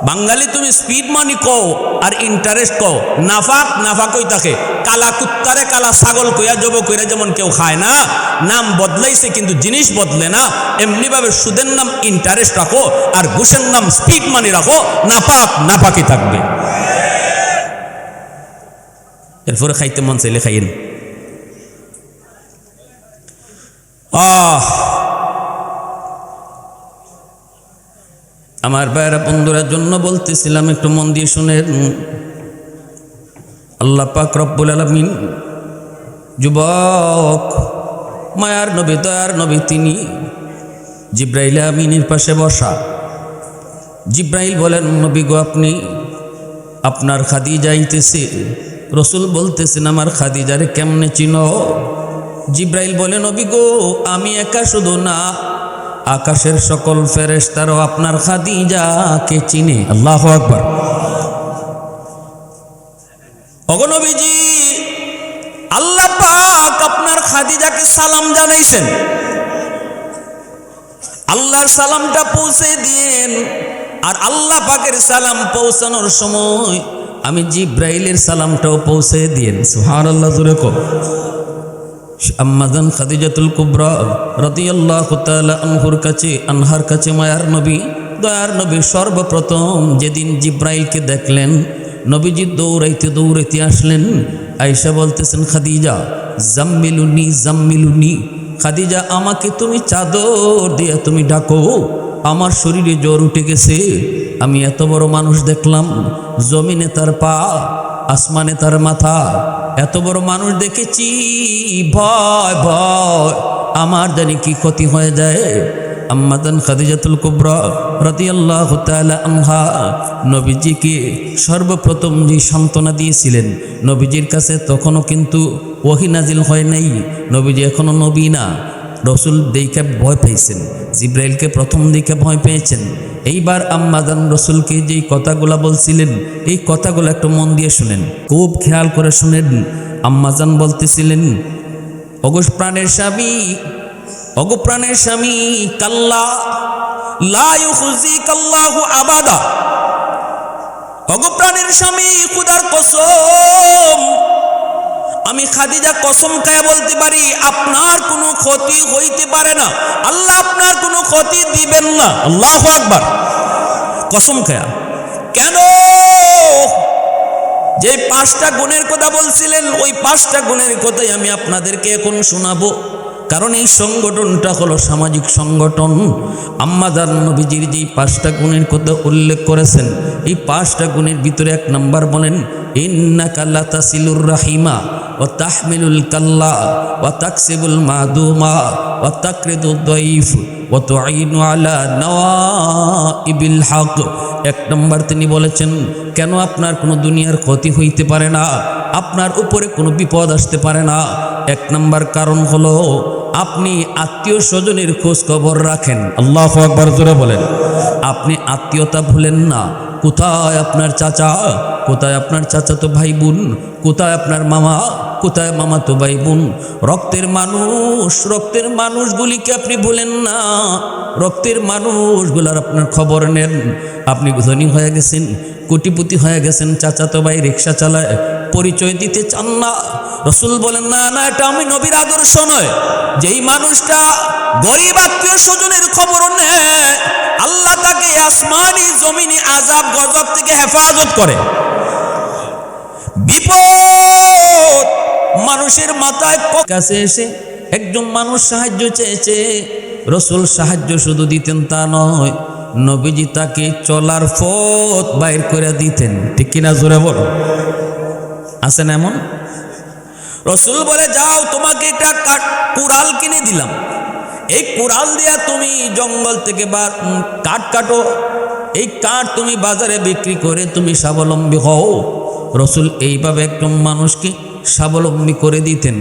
বাঙালি, তুমি স্পিড মানি কও আর ইন্টারেস্ট কও, নাফাক হই থাকে। কালা কুত্তারে কালা ছাগল কইয়া জব কইরা যেমন কেউ খায় না, নাম বদলাইছে কিন্তু জিনিস বদলে না, এমনি ভাবে সুদের নাম ইন্টারেস্ট রাখো আর ঘুষের নাম স্পিড মানি রাখো, নাপাকি থাকবে। এরপরে খাইতে মন চাইলে খাইয়েন। আমার ভাইরা বন্ধুরার জন্য বলতেছিলাম, একটু মন দিয়ে শুনেন। আল্লাহ পাক রব্বুল আলামিন যুবক মায়ার নবী দয়ার নবী তিনি জিব্রাইল আমিনের পাশে বসা। জিব্রাইল বলেন নবী গো আপনি, আপনার খাদিজা আইতেছে। রসুল বলতেছেন আমার খাদিজারে কেমনে চিনো? জিব্রাইল বলে নবী গো আমি একা শুধু না, আকাশের সকল ফেরেশতারাও আপনার খাদিজাকে চিনে। আল্লাহু আকবার। ওগো নবীজি, আল্লাহ পাক আপনার খাদিজাকে সালাম জানাইছেন, আল্লাহর সালামটা পৌঁছে দিয়েন। আর আল্লাহ পাকের সালাম পৌঁছানোর সময় আমি জিব্রাইলের সালামটাও পৌঁছে দিয়েন। সুবহানাল্লাহ, জোরে কও। আম্মাজান খাদিজাতুল কুবরা রাদিয়াল্লাহু তাআলা আনহার কাছে মায়ার নবী দয়ার নবী সর্বপ্রথম যেদিন জিব্রাইলকে দেখলেন, নবীজি দৌড়াইতে আসলেন। আয়েশা বলতেছেন খাদিজা জাম্মিলুনি, খাদিজা আমাকে তুমি চাদর দিয়ে তুমি ডাকো, আমার শরীরে জ্বর উঠে গেছে। আমি এত বড় মানুষ দেখলাম, জমিনে তার পা আসমানে তার মাথা, এত বড় মানুষ দেখেছি, ভয় আমার জানি কি ক্ষতি হয়ে যায়। আম্মাদান খাদিজাতুল কুবরা রাদিয়াল্লাহু তাআলা আনহা নবীজিকে সর্বপ্রথম যে সান্ত্বনা দিয়েছিলেন, নবীজির কাছে তখনও কিন্তু ওহী নাজিল হয় নাই, নবীজি এখনো নবী না। রসুল দেখে ভয় পেয়েছেন, জিব্রাইলকে প্রথম দিকে ভয় পেয়েছেন। এইবার আম্মাজান রসুলকে যেই কথাগুলা বলছিলেন, এই কথাগুলো একটু মন দিয়ে শুনেন, খুব খেয়াল করে শুনেন। আম্মাজান বলতেছিলেন ওগো প্রাণের স্বামী, কাল্লা লা ইউখজিকাল্লাহু আবাদা। ওগো প্রাণের স্বামী, খোদার কসম, আমি খাদিজা কসম খায়া বলতে পারি আপনার কোনো ক্ষতি হইতে পারে না, আল্লাহ আপনার কোনো ক্ষতি দিবেন না। আল্লাহু আকবার। কসম খায়া। কেন? যে 5টা গুণের কথা বলছিলেন, ওই 5টা গুণের কথাই আমি আপনাদেরকে এখন শোনাবো, কারণ এই সংগঠনটা হলো সামাজিক সংগঠন। আম্মাজান নবীজির যে 5টা গুণের কথা উল্লেখ করেছেন, এই 5টা গুণের ভিতরে 1 নম্বর বলেন ইন্নাকা লাতাসিলুর রাহিমা ওয়া তাহমিলুল কাল্লা ওয়া তাকসিবুল মাদুমা ওয়া তাকরিদুদ দাইফ ওয়া তুঈনু আলা নওয়াইবিল হক। এক নম্বর তিনি বলেছেন, কেন আপনার কোনো দুনিয়ার ক্ষতি হইতে পারে না, আপনার উপরে কোনো বিপদ আসতে পারে না? এক নম্বর কারণ হলো আপনি আত্মীয় স্বজনের খোঁজ খবর রাখেন। আল্লাহু আকবার, জোরে বলেন। আপনি আত্মীয়তা ভুলেন না। কোথায় আপনার চাচা, কোথায় আপনার চাচাতো ভাই বোন, কোথায় আপনার মামা, কোথায় মামাতো ভাই বোন? রক্তের মানুষ, রক্তের মানুষগুলিকে আপনি ভুলেন না। রক্তের মানুষগুলার আপনার খবর নেন। আপনি ধনী হয়ে গেছেন, কোটিপতি হয়ে গেছেন, চাচাতো ভাই রিক্সা চালায়, পরিচয় দিতে চান না। রসুল বলেন, না না, এটা আমি নবীর আদর্শ নয়। যেই মানুষটা গরিব আত্মীয় স্বজনের খবর নেয়, আল্লাহ তাকে আসমানি জমিনি আযাব গজব থেকে হেফাজত করে। বিপদ মানুষের মাথায় কাছে এসে একজন মানুষ সাহায্য চেয়েছে, রসুল সাহায্য শুধু দিতেন তা নয়, নবীজি তাকে চলার পথ বাইর করে দিতেন। ঠিক কিনা, জোরে বলো। আছেন এমন? রসুল বলে, যাও, তোমাকে একটা কুড়াল কিনে দিলাম, এই কুড়াল দিয়া তুমি জঙ্গল থেকে কাঠ কাটো, এই কাঠ তুমি বাজারে বিক্রি করে তুমি স্বাবলম্বী হও। রসুল এইভাবে একজন মানুষকে স্বাবলম্বী করে দিতেন।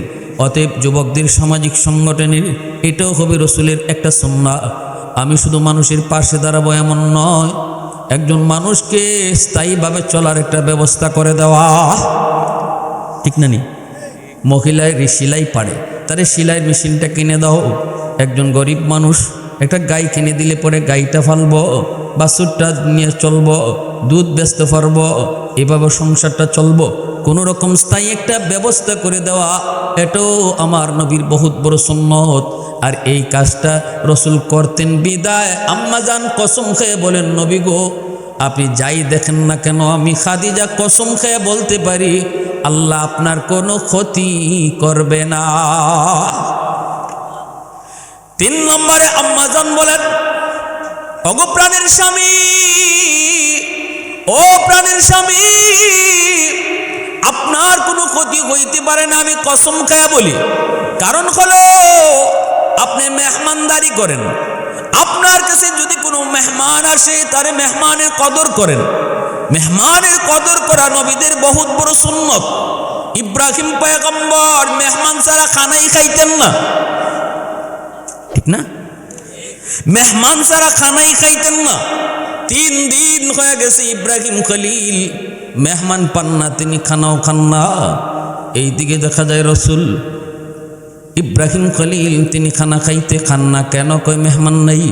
অতএব যুবকদের সামাজিক সংগঠনের এটাও হবে রসুলের একটা সুন্নাহ। আমি শুধু মানুষের পাশে দাঁড়াবো এমন নয়, একজন মানুষকে স্থায়ীভাবে চলার একটা ব্যবস্থা করে দেওয়া। ঠিক না নি? মহিলায় সেলাই পারে, তারে সেলাই মেশিনটা কিনে দাও। একজন গরিব মানুষ একটা গাই কিনে দিলে পরে গাইটা ফালবো, বাছুরটা নিয়ে চলবো, দুধ বেচতে পারবো, এভাবে সংসারটা চলবো। কোনো রকম স্থায়ী একটা ব্যবস্থা করে দেওয়া, এটাও আমার নবীর বহুত বড় সুন্নত। আর এই কাজটা রসুল করতেন বিদায় আম্মাজান কসম খেয়ে বলেন, নবী গো, আপনি যাই দেখেন না কেন, আমি খাদিজা কসম খেয়ে বলতে পারি, আল্লাহ আপনার কোনো ক্ষতি করবে না। 3 নম্বরে আম্মাজান বলেন, ওগো প্রাণের স্বামী, ও প্রাণের স্বামী, আপনার কোনো ক্ষতি হইতে পারে না, আমি কসম খেয়ে বলি। কারণ হলো আপনি মেহমানদারি করেন। আপনার কাছে যদি কোনো মেহমান আসে, তারে মেহমানের কদর করেন। মেহমানের কদর করা নবীদের বহুত বড় সুন্নত। ইব্রাহিম পয়গম্বর মেহমান ছাড়া খানাই খাইতেন না, ঠিক না? মেহমান ছাড়া খানাই খাইতেন না। 3 দিন হয়ে গেছে ইব্রাহিম খলিল মেহমান পান না, তিনি খানাও খান না। এইদিকে দেখা যায় রসুল ইব্রাহিম খলিল তিনি খানা খাইতে খান না। কেন? কয় মেহমান নাই।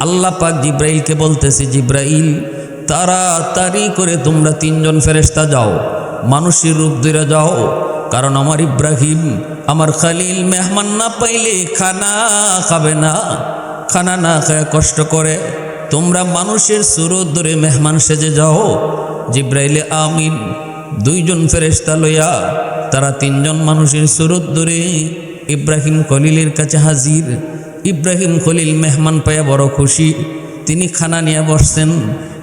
আল্লাহ পাক জিব্রাইলকে বলতেছে, জিব্রাইল তাড়াতাড়ি করে তোমরা 3 জন ফেরেশতা যাও, মানুষের রূপ ধরে যাও, কারণ আমার ইব্রাহিম আমার খলিল মেহমান না পাইলে খানা খাবে না, খানা না খায় কষ্ট করে। তোমরা মানুষের সুরত ধরে মেহমান সেজে যাও। জিব্রাইলে আমিন 2 জন ফেরেশতা লইয়া তারা 3 জন মানুষের সুরত ধরে ইব্রাহিম খলিলের কাছে হাজির। ইব্রাহিম খলিল মেহমান পাইয়া বড় খুশি, তিনি খানা নিয়ে বসছেন।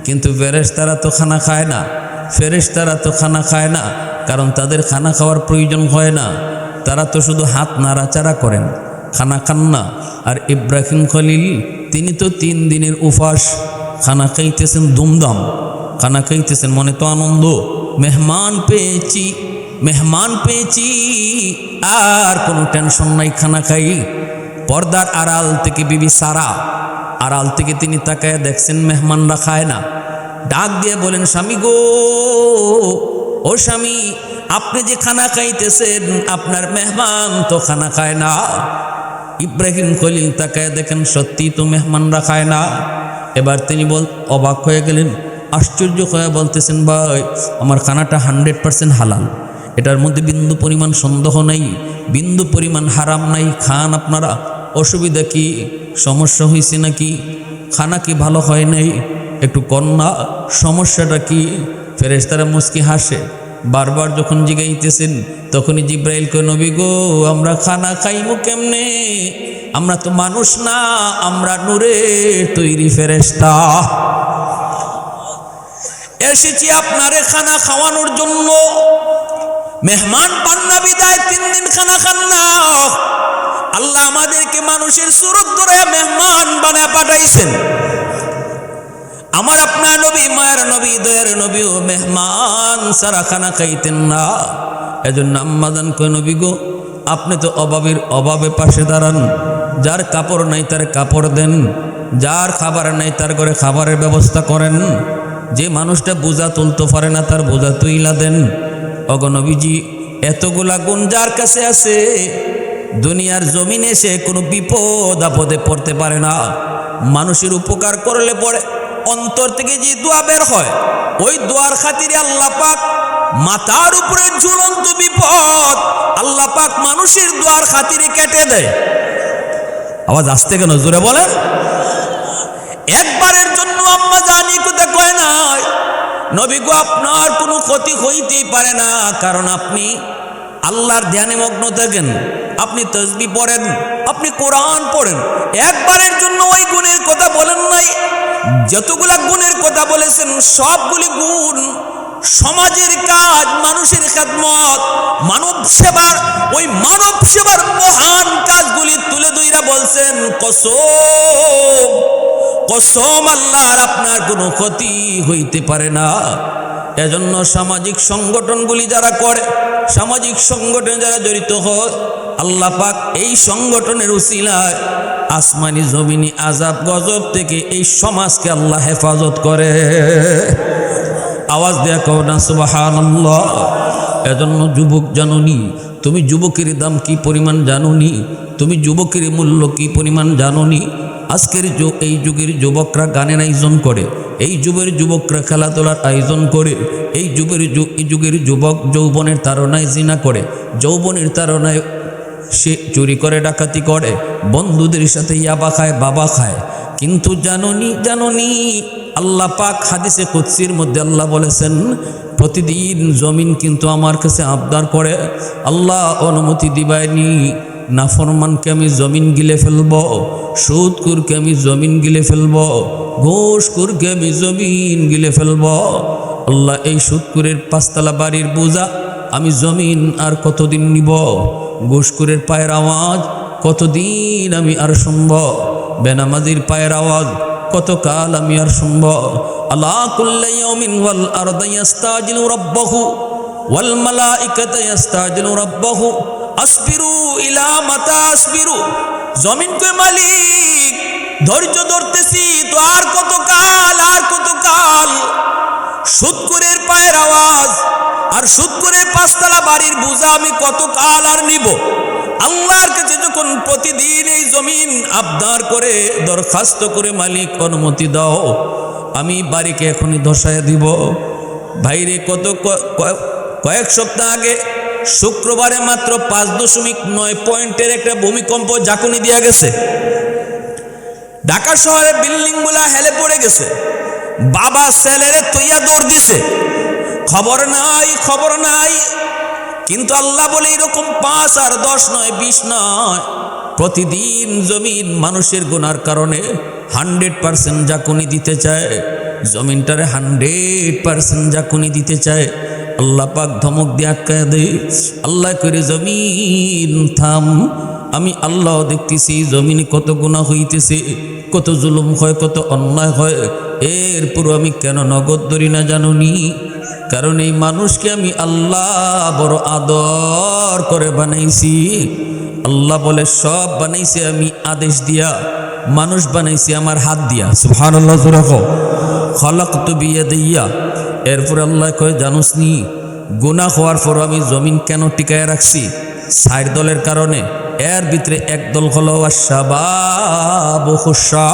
কিন্তু ফেরেশতারা তো খানা খায় না, ফেরেশতারা তো খানা খায় না, কারণ তাদের খানা খাওয়ার প্রয়োজন হয় না। তারা তো শুধু হাত নাড়াচাড়া করেন, খানা খান না। আর ইব্রাহিম খলিল তিনি তো 3 দিনের উপাস, খানা খাইতেছেন ধুমধাম, খানা খাইতেছেন, মনে তো আনন্দ, মেহমান পেয়েছি, মেহমান পেয়েছি, আর কোনো টেনশন নাই, খানা খাই। পর্দার আড়াল থেকে বিবি সারা আড়াল থেকে তিনি তাকায় দেখছেন মেহমানরা খায় না। ডাক দিয়ে বলেন, স্বামী গো, ও স্বামী, আপনি যে খানা খাইতেছেন আপনার মেহমান তো খানা খায় না। ইব্রাহিম খলিল তাকায় দেখেন সত্যি তো মেহমানরা খায় না। এবার তিনি অবাক হয়ে গেলেন, আশ্চর্য হয়ে বলতেছেন, ভাই আমার খানাটা 100% হালাল, এটার মধ্যে বিন্দু পরিমাণ সন্দেহ নাই, বিন্দু পরিমাণ হারাম নাই, খান আপনারা, অসুবিধা কি, সমস্যা হয়েছে নাকি, খানা কি ভালো হয় নাই, একটু কন্যা, সমস্যাটা কি? ফেরেশতারা মুস্কি হাসে। বারবার যখন জিগাইতেছেন তখনই জিব্রাইল কয়, নবী গো, আমরা খানা খাইমু কেমনে, আমরা তো মানুষ না, আমরা নূরের তৈরি ফেরেশতা, এসেছি আপনারে খানা খাওয়ানোর জন্য। মেহমান পান্না বিদায় 3 দিন খানা খান না। আল্লাহ আমাদেরকে মানুষের সুরত ধরে মেহমান বানায় পাঠাইছেন। আমার আপনার নবী, মায়ের নবী, দয়ার নবীও মেহমান সারা খানা খাইতেন না। এজন্য আম্মাজান কয়, নবী গো, আপনি তো অভাবে পাশে দাঁড়ান। যার কাপড় নাই তার কাপড় দেন, যার খাবার নাই তার ঘরে খাবারের ব্যবস্থা করেন, যে মানুষটা বোঝা তুলতে পারে না তার বোঝা তুইলা দেন। ওগো নবীজি, এতগুলা গুণ যার কাছে আছে, দুনিয়ার জমিনে এসে কোনো বিপদ আপদে পড়তে পারে না। মানুষের উপকার করলে পরে অন্তর থেকে যে দোয়া বের হয়, ওই দোয়ার খাতিরে আল্লাহ পাক মাথার উপরে ঝুলন্ত বিপদ আল্লাহ পাক মানুষের দোয়ার খাতিরে কেটে দেয়। আওয়াজ আসতে কেন, জোরে বলেন। একবারের জন্য আম্মা জানি কথা কয় নাই, নবী গো আপনার কোনো ক্ষতি হইতেই পারে না, কারণ আপনি আল্লাহর ধ্যানে মগ্ন থাকেন, আপনি তাসবিহ পড়েন, আপনি কোরআন পড়েন। একবারের জন্য ওই গুণের কথা বলেন নাই। যতগুলা গুণের কথা বলেছেন সবগুলি গুণ সমাজের কাজ, মানুষের খেদমত, মানব সেবার, ওই মানব সেবার মহান কাজগুলি তুলে ধইরা বলছেন, কসম কসম আল্লাহর আপনার কোনো ক্ষতি হইতে পারে না। এজন্য সামাজিক সংগঠনগুলি যারা করে, সামাজিক সংগঠনে যারা জড়িত হয়, আল্লাহ পাক এই সংগঠনের উসিলায় আসমানি জমিনি আযাব গজব থেকে এই সমাজকে আল্লাহ হেফাজত করে। আওয়াজ দেয়া কও না সুবহানাল্লাহ। এজন্য যুবক জানুনি, তুমি যুবকের দাম কি পরিমাণ জানুনি, তুমি যুবকের মূল্য কি পরিমাণ জানুনি। আজকের এই যুগের যুবকরা গানের আয়োজন করে, এই যুবকরা খেলাধুলার আয়োজন করে, এই যুগের যুবক যৌবনের তাড়নায় জিনা করে, যৌবনের তাড়নায় সে চুরি করে, ডাকাতি করে, বন্ধুদের সাথে ইয়াবা খায়, বাবা খায়। কিন্তু জাননি আল্লাহ পাক হাদিসে কুদসির মধ্যে আল্লাহ বলেছেন, প্রতিদিন জমিন কিন্তু আমার কাছে আবদার করে, আল্লাহ অনুমতি দিবায়নি, নাফরমানকে আমি জমিন গিলে ফেলব, সুদখোরকে আমি জমিন গিলে ফেলব, ঘুষখোরকে আমি জমিন গিলে ফেলব। আল্লাহ এই সুদখোরের 5 তলা বাড়ির বোঝা আমি জমিন আর কতদিন নিব? ঘুষখোরের পায়ের আওয়াজ কতদিন আমি আর শুনব? বেনামাজির পায়ের আওয়াজ কতকাল আমি আর শুনব? আলা কুল্লি ইয়াউমিন ওয়াল আরদু ইস্তাজিলু রাব্বাহু ওয়াল মালাইকাতু ইস্তাজিলু রাব্বাহু আসবিরু ইলা মাতা আসবিরু। জমিন কই মালিক, ধৈর্য ধরতেছি তো আর কতকাল, আর কতকাল? সুদখোরের পায়ের আওয়াজ আর সুদখোরের 5 তলা বাড়ির বোঝা আমি কতকাল আর নিব? আল্লাহর কাছে যখন প্রতিদিন এই জমিন আবদার করে, দরখাস্ত করে, মালিক অনুমতি দাও, আমি বাড়িকে এখনই ধসায় দিব। ভাইরে, কয়েক সপ্তাহ আগে শুক্রবারে মাত্র 5.9 পয়েন্টের একটা ভূমিকম্প ঝাঁকুনি দিয়া গেছে। ঢাকা শহরে বিল্ডিং গুলা হেলে পড়ে গেছে। বাবা ছেলেরে তৈয়া দৌড় দিছে, খবর নাই। কিন্তু আল্লাহ বলে এরকম 5 আর 10 নয়, 20 নয়, প্রতিদিন জমিন মানুষের গুনার কারণে 100% ঝাঁকুনি দিতে চায়, জমিনটারে 100% ঝাঁকুনি দিতে চায়। আল্লাহ পাক ধমক দিয়ে আটকায় দেয়, আল্লাহ করে জমিন থাম, আমি আল্লাহ দেখতেছি জমিনে কত গুনাহ হইতেছে, কত জুলুম হয়, কত অন্যায় হয়, এরপর আমি কেন নগদ ধরি না জানুনি? কারণ এই মানুষকে আমি আল্লাহ বড় আদর করে বানাইছি। আল্লাহ বলে সব বানাইছি আমি আদেশ দিয়া, মানুষ বানাইছি আমার হাত দিয়া। সুবহানাল্লাহ, জোরে কও। খালাকতু বিয়াদিয়া। এরপর আল্লাহ কয়, জানোস নি গুনাহ হওয়ার পর আমি জমিন কেন টিকায় রাখছি? 60 দলের কারণে। এর ভিতরে এক দল হলো আশ-শাবাবু খুশা।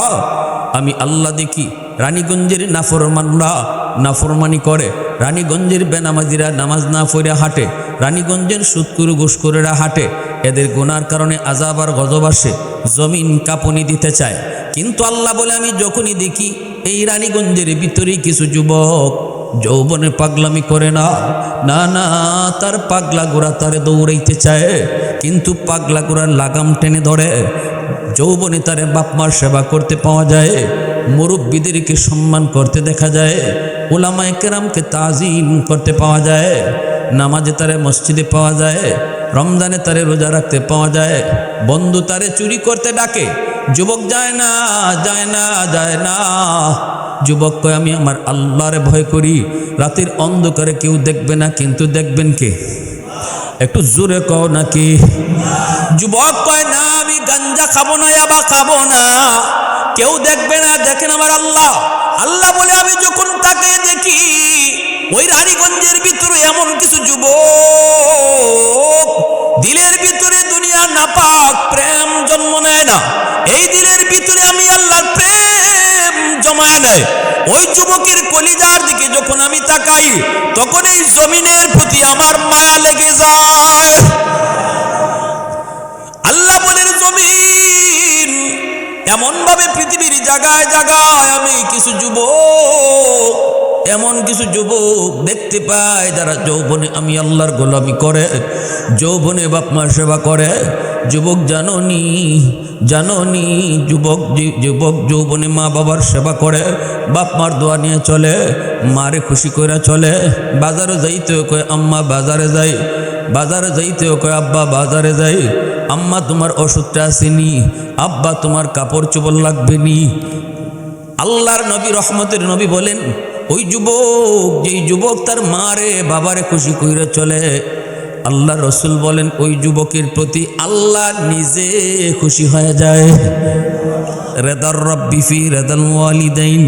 আমি আল্লাহ দেখি রানীগঞ্জের নাফরমানরা নাফরমানি করে, রানীগঞ্জের বেনামাজিরা নামাজ না পড়ে হাঁটে, রানীগঞ্জের সুদখোর ঘুষখোরেরা হাঁটে, এদের গুনার কারণে আযাব আর গজব আসে, জমিন কাঁপুনি দিতে চায়। কিন্তু আল্লাহ বলে আমি যখনই দেখি এই রানীগঞ্জের ভিতরেই কিছু যুবক যৌবনে পাগলামি করে না, তার পাগলা গোড়া তারে দৌড়াইতে চায়, কিন্তু পাগলা গোড়ার লাগাম টেনে ধরে, যৌবনে তারে বাপমার সেবা করতে পাওয়া যায়, মুরব্বীদেরকে সম্মান করতে দেখা যায়, উলামায়ে কেরামকে তাজিম করতে পাওয়া যায়। নামাজে তারে মসজিদে পাওয়া যায়, রমজানে তারে রোজা রাখতে পাওয়া যায়, বন্ধু তারে চুরি করতে ডাকে, যুবক যায় না যায় না যায় না। যুবক কয় আমি আমার আল্লাহরে ভয় করি, রাতের অন্ধকারে কেউ দেখবে না, কিন্তু দেখবেন কে? একটু জোরে কও নাকি? যুবক কয় না আমি গাঞ্জা খাবো না, ইয়াবা খাবো না, কেউ দেখবে না, দেখেন আমার আল্লাহ। আল্লাহ বলে আমি যখন তাকে দেখি ওই রানীগঞ্জের ভিতরে এমন কিছু যুবক দিলের ভিতরে দুনিয়া নাপাক প্রেম জন্ম নেয় না, এই দিলের ভিতরে আমি আল্লাহর প্রেম জমায় নেয়। ওই যুবকের কলিজার দিকে যখন আমি তাকাই তখন এই জমিনের প্রতি আমার মায়া লেগে যায়। আল্লাহ বলেন জমিন এমন ভাবে পৃথিবীর জায়গায় জায়গায় আমি কিছু যুবক, এমন কিছু যুবক দেখতে পাই যারা যৌবনে আমি আল্লাহর গোলামি করে, যৌবনে বাপ মার সেবা করে। যুবক জানোনি জানোনি, যুবক যুবক যৌবনে মা বাবার সেবা করে, বাপ মার দোয়া নিয়ে চলে, মারে খুশি করে চলে। বাজারে যাইতেও কয় আম্মা বাজারে যাই, বাজারে যাইতেও কয় আব্বা বাজারে যাই। আম্মা তোমার ওষুধটা আসেনি, আব্বা তোমার কাপড় চোপড় লাগবে নি। আল্লাহর নবী রহমতের নবী বলেন ওই যুবক, যেই যুবক তার মারে বাবারে খুশি কইরা চলে, আল্লাহ রসুল বলেন ওই যুবকের প্রতি আল্লাহ নিজে খুশি হয়ে যায়। রেদার রব্বি ফি রেদাল ওয়ালিদাইন।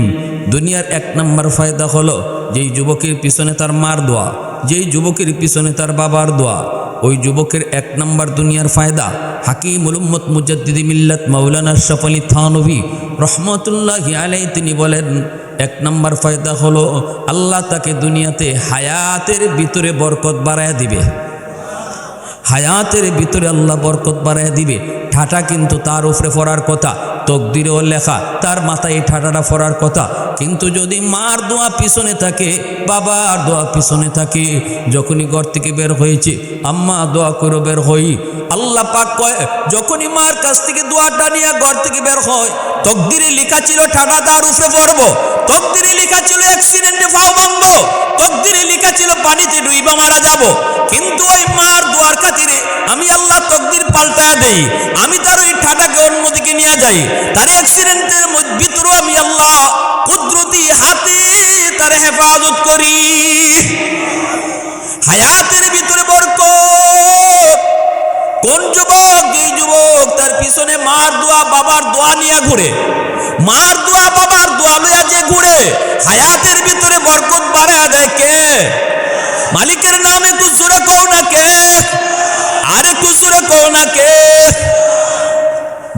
দুনিয়ার এক নম্বর ফায়দা হলো যেই যুবকের পিছনে তার মার দোয়া, যেই যুবকের পিছনে তার বাবার দোয়া, ওই যুবকের এক নম্বর দুনিয়ার ফায়দা। হাকিমুল উম্মত মুজাদ্দিদি মিল্লাত মাওলানা আশরাফ আলী থানভী রহমতুল্লাহি আলাইহি তিনি বলেন এক নম্বর ফায়দা হলো আল্লাহ তাকে দুনিয়াতে হায়াতের ভিতরে বরকত বাড়ায় দিবে। হায়াতের ভিতরে আল্লাহ বরকত বাড়ায় দিবে। ঠাটা কিন্তু তার উপরে পড়ার কথা, তকদিরেও লেখা তার মাথায় এই ঠাটাটা পড়ার কথা। কিন্তু যদি মার দোয়া পিছনে থাকে, বাবার দোয়া পিছনে থাকে, যখনই ঘর থেকে বের হয়েছে আম্মা দোয়া করে বের হই, আল্লাহ পাক কয় যখনই মার কাছ থেকে দোয়াটা নিয়ে ঘর থেকে বের হয়, তকদিরে লেখা ছিল ঠাটা তার উপরে পড়বো, তকদিরে লেখা ছিল অ্যাক্সিডেন্টে পাও ভাঙবো, তকদিরে লেখা ছিল পানিতে ডুইবা মারা যাব। কিন্তু ওই মার দোয়ার খাতিরে আমি আল্লাহ তকদির পাল্টায় দেই, আমি তার ওই ঠাটাকে অন্যদিকে নিয়ে যাই, তার অ্যাক্সিডেন্টের ভিতরেও আমি আল্লাহ কুদরতি হাতে তার হেফাজত করি। হায়াতের ভিতরে বরকত। কোন যুবক? যেই যুবক তার পিছনে মার দোয়া বাবার দোয়া নিয়ে ঘুরে, মার দোয়া বাবার দোয়া লইয়া যে ঘুরে, হায়াতের ভিতরে বরকত বাড়ায় দেয় কে? মালিকের নাম একটু জোরে কও না কে? আর একটু জোরে কও না কে?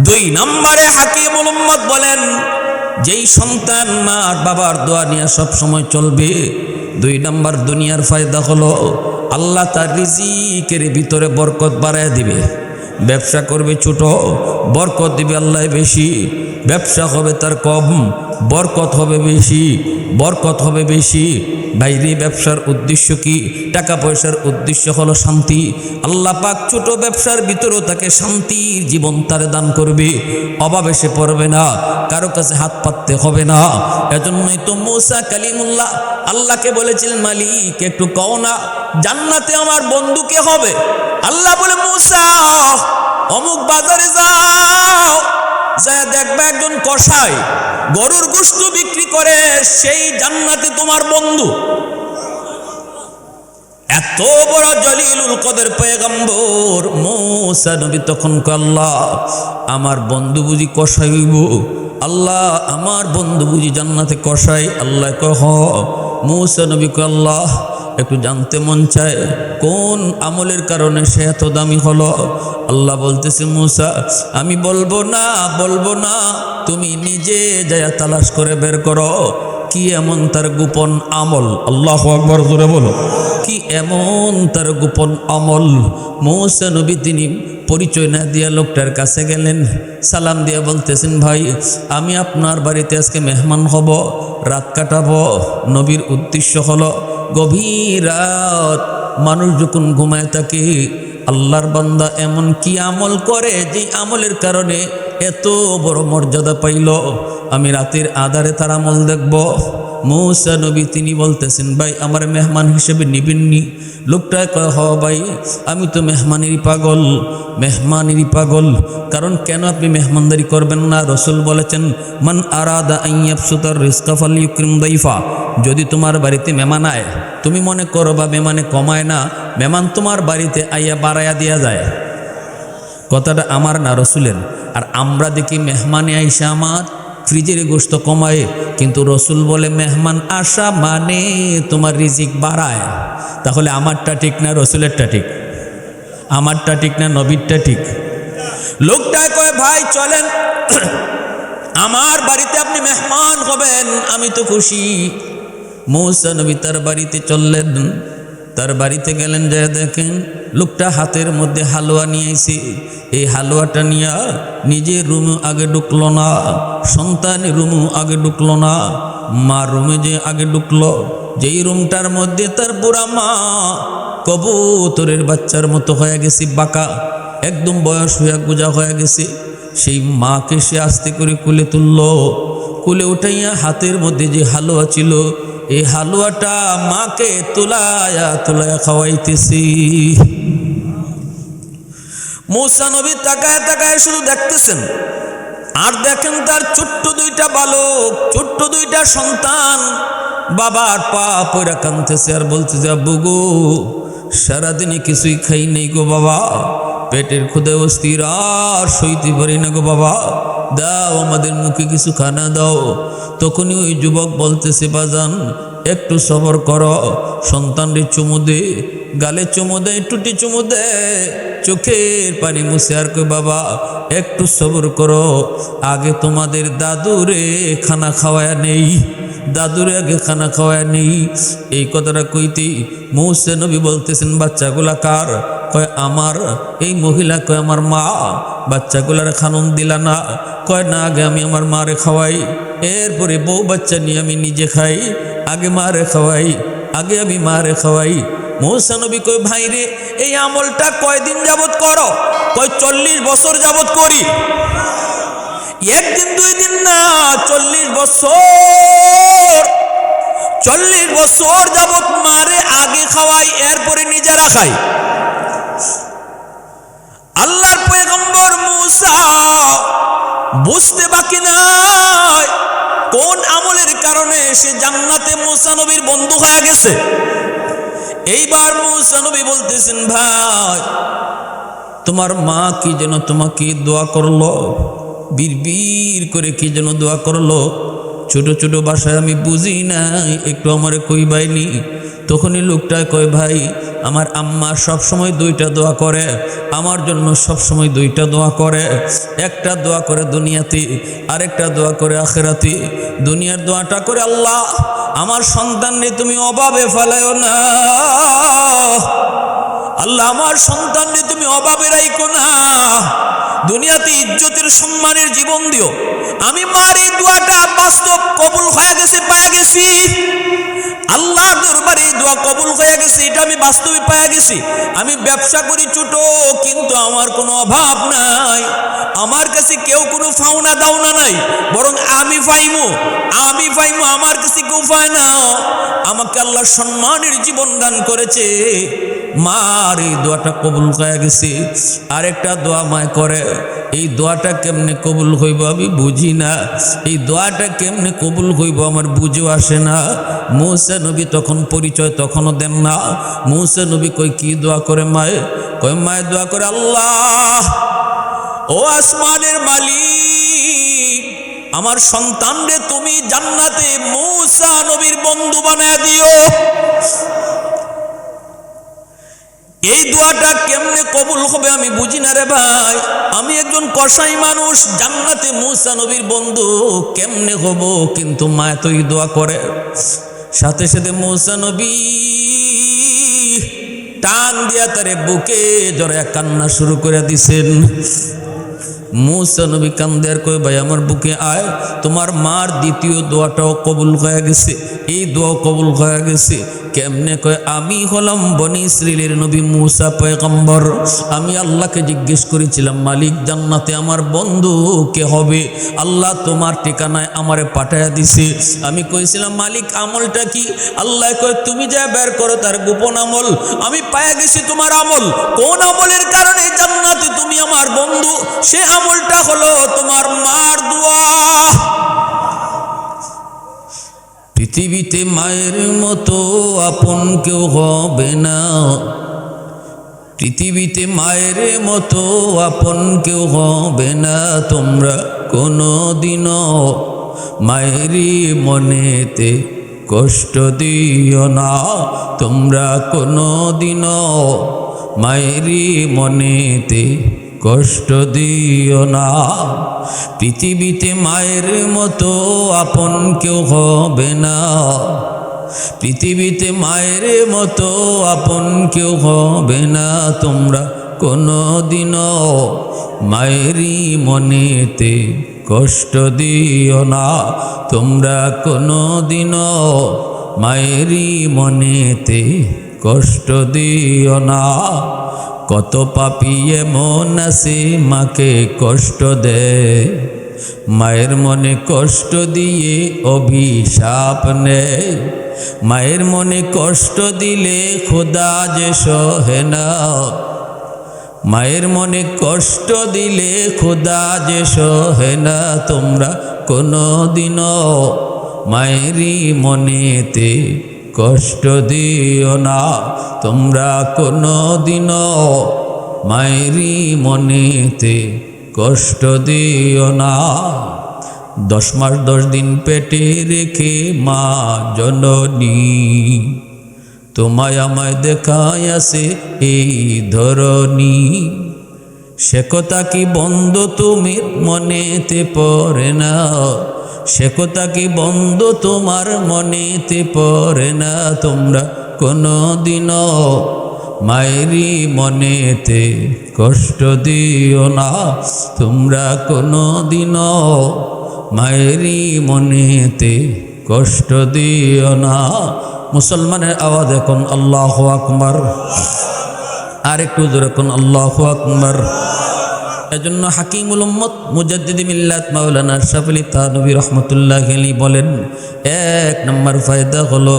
দুই নম্বরে হাকিমুল উম্মত বলেন যেই সন্তান মার বাবার দোয়া নিয়ে সব সময় চলবে, দুই নম্বর দুনিয়ার ফায়দা হলো আল্লাহ তার রিজিকের ভিতরে বরকত বাড়ায় দিবে। ব্যবসা করবে ছোট, বরকত দিবে আল্লাহ বেশি। ব্যবসা হবে তার কম, বরকত হবে বেশি, বরকত হবে বেশি। বাইরে ব্যবসার উদ্দেশ্য কি? টাকা পয়সার উদ্দেশ্য হলো শান্তি। আল্লাহ পাক ছোট ব্যবসার ভিতরেও তাকে শান্তির জীবন তার দান করবে, অভাবে সে পড়বে না, কারো কাছে হাত পাততে হবে না। এজন্যই তো মুসা কালিমুল্লাহ আল্লাহকে বলেছিলেন মালিক একটু কও না জান্নাতে আমার বন্ধু কে হবে? আল্লাহ বলে মুসা অমুক বাজারে যাও, যায় দেখবে একজন কসাই গরুর গোশত বিক্রি করে, সেই জান্নাতে তোমার বন্ধু। এত বড় জলিলুল কদর পয়গম্বর মুসা নবী তখন কয় আল্লাহ আমার বন্ধু বুঝি কসাই হইব? আল্লাহ আমার বন্ধু বুঝি জান্নাতে কসাই? আল্লাহ কয় হ। মুসা নবী কয় আল্লাহ একটু জানতে মন চায় কোন আমলের কারণে সে এত দামি হলো। আল্লাহ বলতেছে মুসা আমি বলবো না, তুমি নিজে যায়া তালাশ করে বের করো কি এমন তার গোপন আমল। আল্লাহু আকবার জোরে বলো, কি এমন তার গোপন আমল। মুসা নবী তিনি পরিচয় না দিয়া লোকটার কাছে গেলেন, সালাম দিয়া বলতেছেন ভাই আমি আপনার বাড়িতে আজকে মেহমান হব, রাত কাটাবো। নবীর উদ্দেশ্য হলো গভীর রাত মানুষ যখন ঘুমায় থাকে, আল্লাহর বান্দা এমন কি আমল করে যে আমলের কারণে এত বড় মর্যাদা পাইল, আমি রাতের আধারে তার আমল দেখব। মূসা নবী তিনি বলতেছেন, ভাই আমার মেহমান হিসেবে নিবেননি? লোকটা কয়, হ ভাই, আমি তো মেহমানেরই পাগল। কারণ কেন আপনি মেহমানদারি করবেন না? রসুল বলেছেন, মান আরাদা আন ইয়াবসুতার রিজকা ফালইউকরিম দাইফা। যদি তোমার বাড়িতে মেহমান আয়, তুমি মনে করো বা মেহমানে কমায় না, মেহমান তোমার বাড়িতে আইয়া বাড়াইয়া দেওয়া যায়। কথাটা আমার না, রসুলের। আর আমরা দেখি মেহমানে আইসা আমার ফ্রিজের গোশত কমায়, কিন্তু রসুল বলে মেহমান আসা মানে তোমার রিজিক বাড়ায়। তাহলে আমারটা ঠিক না রসুলেরটা ঠিক? আমারটা ঠিক না নবীরটা ঠিক? লোকটা কয়, ভাই চলেন আমার বাড়িতে আপনি মেহমান হবেন, আমি তো খুশি। মূসা নবী তার বাড়িতে চললেন। তার বাড়িতে গেলেন, যায় দেখেন লোকটা হাতের মধ্যে হালুয়া নিয়ে আইছে। এই হালুয়াটা নিয়ে নিজের রুমে আগে ঢুকলো না, সন্তানের রুমে আগে ঢুকলো না, মা রুমে যে আগে ঢুকলো, যেই রুমটার মধ্যে তার বুড়া মা কবুতরের বাচ্চার মতো হয়ে গেছে, বাঁকা, একদম বয়স হয়ে গুজা হয়ে গেছে। সেই মাকে সে আস্তে করে কুলে তুলল। কুলে উঠাইয়া হাতের মধ্যে যে হালুয়া ছিল, এই হালুয়াটা মাকে তুলায়া খাওয়াইতেছি। মূসা নবী তাকায় তাকায় শুধু দেখতেছেন, আর দেখেন তার ছোট্ট দুইটা বালক, ছোট্ট দুইটা সন্তান বাবার পা পয়রা কাঁদতেছে আর বলতেছে, আব্বু গো, সারাদিনে কিছুই খাই নেই গো বাবা, পেটের ক্ষুধা অস্থির, আর সইতে পারি না গো বাবা, দাও আমাদের মুখে কিছু খানা দাও। তখনই ওই যুবক বলতেছে, বাজান একটু সবর করো, সন্তানরে চুমু দে, গালে চুমু দে, টুটি চুমু দে, চোখের পানি মুছে আর কই, বাবা একটু সবর করো, আগে তোমাদের দাদুরে খানা খাওয়ায়া নেই, দাদুরে আগে খানা খাওয়ায়া নেই। এই কথাটা কইতেই মূসা নবী বলতেছেন, বাচ্চাগুলা কার? কয় আমার। এই মহিলা কয়, আমার মা। বাচ্চাগুলার খানন দিলা না? কয় না, আগে আমি আমার মারে খাওয়াই, এরপরে বউ বাচ্চা নিয়ে আমি নিজে খাই, আগে মারে খাওয়াই, আগে আমি মারে খাওয়াই। মূসা নবী কয়, ভাই রে, এই আমলটা কয়দিন যাবত করো? কয় 40 বছর যাবত করি। একদিন দুই দিন না, 40 বছর। 40 বছর যাবত মারে আগে খাওয়াই, এরপরে নিজেরা খাই। আল্লাহর পয়গম্বর মূসা বুঝতে বাকি নাই কোন আমলের কারণে সে জান্নাতে মূসা নবীর বন্ধু হয়ে গেছে। এইবার মূসা নবী বলতেছেন, ভাই তোমার মা কি যেন তোমাকে দোয়া করলো, বীর করে কি যেন দোয়া করলো, ছোট ছোট ভাষায় আমি বুঝি নাই, একটু আমারে কইবাইনি। তখনই লোকটা কয়, ভাই আমার আম্মা সবসময় 2টা দোয়া করে, আমার জন্য সবসময় 2টা দোয়া করে। একটা দোয়া করে দুনিয়াতে, আরেকটা দোয়া করে আখেরাতে। দুনিয়ার দোয়াটা করে, আল্লাহ আমার সন্তানরে তুমি অভাবে ফেলায়ো না, আল্লাহ আমার সন্তানরে তুমি অভাবে রাইখো না, দুনিয়াতে ইজ্জতের সম্মানের জীবন দিও। আমি মার এই দোয়াটা বাস্তব কবুল হয়ে গেছে, পায়ে গেছি। আল্লাহর দরবারে এই দোয়া কবুল হয়ে গেছে, এটা আমি বাস্তবে পায়ে গেছি। আমি ব্যবসা করি ছোট, কিন্তু আমার কোনো অভাব নাই, আমার কাছে কেউ কোনো ফাওনা দাওনা নাই, বরং আমি পাইমু, আমার কাছে কেউ পায় না। আমাকে আল্লাহ সম্মানের জীবন দান করেছে, মার এই দোয়াটা কবুল হয়ে গেছে। আরেকটা দোয়া মায় করে, এই দোয়াটা কেমনে কবুল হইব আমি বুঝি না, এই দোয়াটা কেমনে কবুল হইব আমার বুঝেও আসে না। মূসা নবী তখন পরিচয় তখনও দেন না। মূসা নবী কই, কি দোয়া করে মায়ে? কই, মায়ে দোয়া করে, আল্লাহ ও আসমানের মালিক, আমার সন্তানরে তুমি জান্নাতে মূসা নবীর বন্ধু বানায় দিও। এই দোয়াটা কেমনে কবুল হবে আমি বুঝি না রে ভাই, আমি একজন কসাই মানুষ, জান্নাতে মূসা নবীর বন্ধু কেমনে হব? কিন্তু মা তো এই দোয়া করে। সাথে সাথে মূসা নবী টান দিয়া তারে বুকে জড়ায়া কান্না শুরু করে দিছেন। মুসা নবী কান্দে আর কয় ভাই আমার বুকে আয়, তোমার মার দ্বিতীয় দোয়াটাও কবুল হয়ে গেছে, এই দোয়াও কবুল হয়ে গেছে। কেমনে? কয় আমি হলাম বনি ইসরাইলের নবী মুসা পয়গম্বর। আমি আল্লাহকে জিজ্ঞেস করেছিলাম মালিক জান্নাতে আমার বন্ধু কে হবে? আল্লাহ তোমার ঠিকানায় আমারে পাঠায়া দিছে। আমি কইছিলাম মালিক আমলটা কি? আল্লাহ কয় তুমি যা বের করো তার গোপন আমল, আমি পায়া গেছি তোমার আমল। কোন আমলের কারণে জান্নাতে তুমি আমার বন্ধু? সে আমলটা হলো তোমার মার দোয়া। পৃথিবীতে মায়ের মতো আপন কেউ হবে না, পৃথিবীতে মায়ের মতো আপন কেউ হবে না। তোমরা কোনো দিনও মায়েরই মনেতে কষ্ট দিও না, তোমরা কোনো দিনও মায়েরই মনেতে কষ্ট দিও না। পৃথিবীতে মায়ের মতো আপন কেউ হবে না, পৃথিবীতে মায়ের মতো আপন কেউ হবে না। তোমরা কোনো দিনও মায়েরই মনেতে কষ্ট দিও না, তোমরা কোনো দিনও মায়েরই মনেতে কষ্ট দিও না। কত পাপী এমন আছে মাকে কষ্ট দেয়, মায়ের মনে কষ্ট দিয়ে অভিশাপ নেয়। মায়ের মনে কষ্ট দিলে খোদা যে সহে না, মায়ের মনে কষ্ট দিলে খোদা যে সহে না। তোমরা কোনো দিনও মায়েরই মনেতে কষ্ট দিও না, তোমরা কোনো দিনও মায়েরই মনেতে কষ্ট দিও না। 10 মাস 10 দিন পেটে রেখে মা জননী তোমায় আমায় দেখায় আসে এই ধরনী। সে কথা কি বন্ধ তুমি মনেতে পড়ে না, সে কথা কি বন্ধ তোমার মনেতে পড়ে না। তোমরা কোনো দিনও মায়েরই মনেতে কষ্ট দিও না, তোমরা কোনো দিনও মায়েরই মনেতে কষ্ট দিও না। মুসলমানের আওয়াজ এখন আল্লাহু আকবার, আর একটু জোরে এখন আল্লাহু আকবার। এজন্য হাকিমুল উম্মত মুজাদ্দিদ মিল্লাত মাওলানা আশরাফ আলী থানভী রাহমাতুল্লাহি আলাইহি বলেন, 1 নম্বর ফায়দা হলো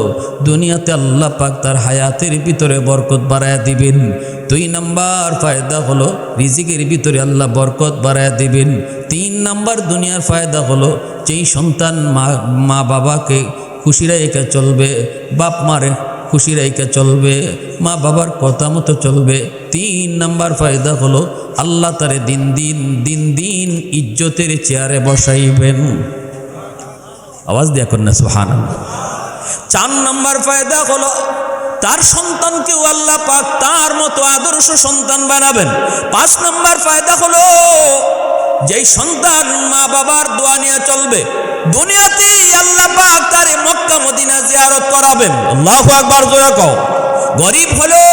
দুনিয়াতে আল্লাহ পাক তার হায়াতের ভিতরে বরকত বাড়ায়া দিবেন। 2 নম্বর ফায়দা হলো রিজিকের ভিতরে আল্লাহ বরকত বাড়ায়া দিবেন। 3 নম্বর দুনিয়ার ফায়দা হলো যেই সন্তান মা বাবাকে খুশি রেখে চলবে, বাপ মারে খুশি রেখে চলবে, মা বাবার কথা মতো চলবে। 3 নম্বর ফায়দা হলো আল্লাহ তারে দিন দিন ইজ্জতের চেয়ারে বসাইবেন। আওয়াজ দিয়ে করেন না সুবহানাল্লাহ। 4 নম্বর ফায়দা হলো তার সন্তানকেও আল্লাহ পাক তার মতো আদর্শ সন্তান বানাবেন। 5 নম্বর ফায়দা হলো যেই সন্তান মা বাবার দোয়া নিয়ে চলবে, দুনিয়াতেই আল্লাহ পাক তারে মক্কা মদিনা জিয়ারত করাবেন। আল্লাহু আকবার জোরে কও। গরিব হলো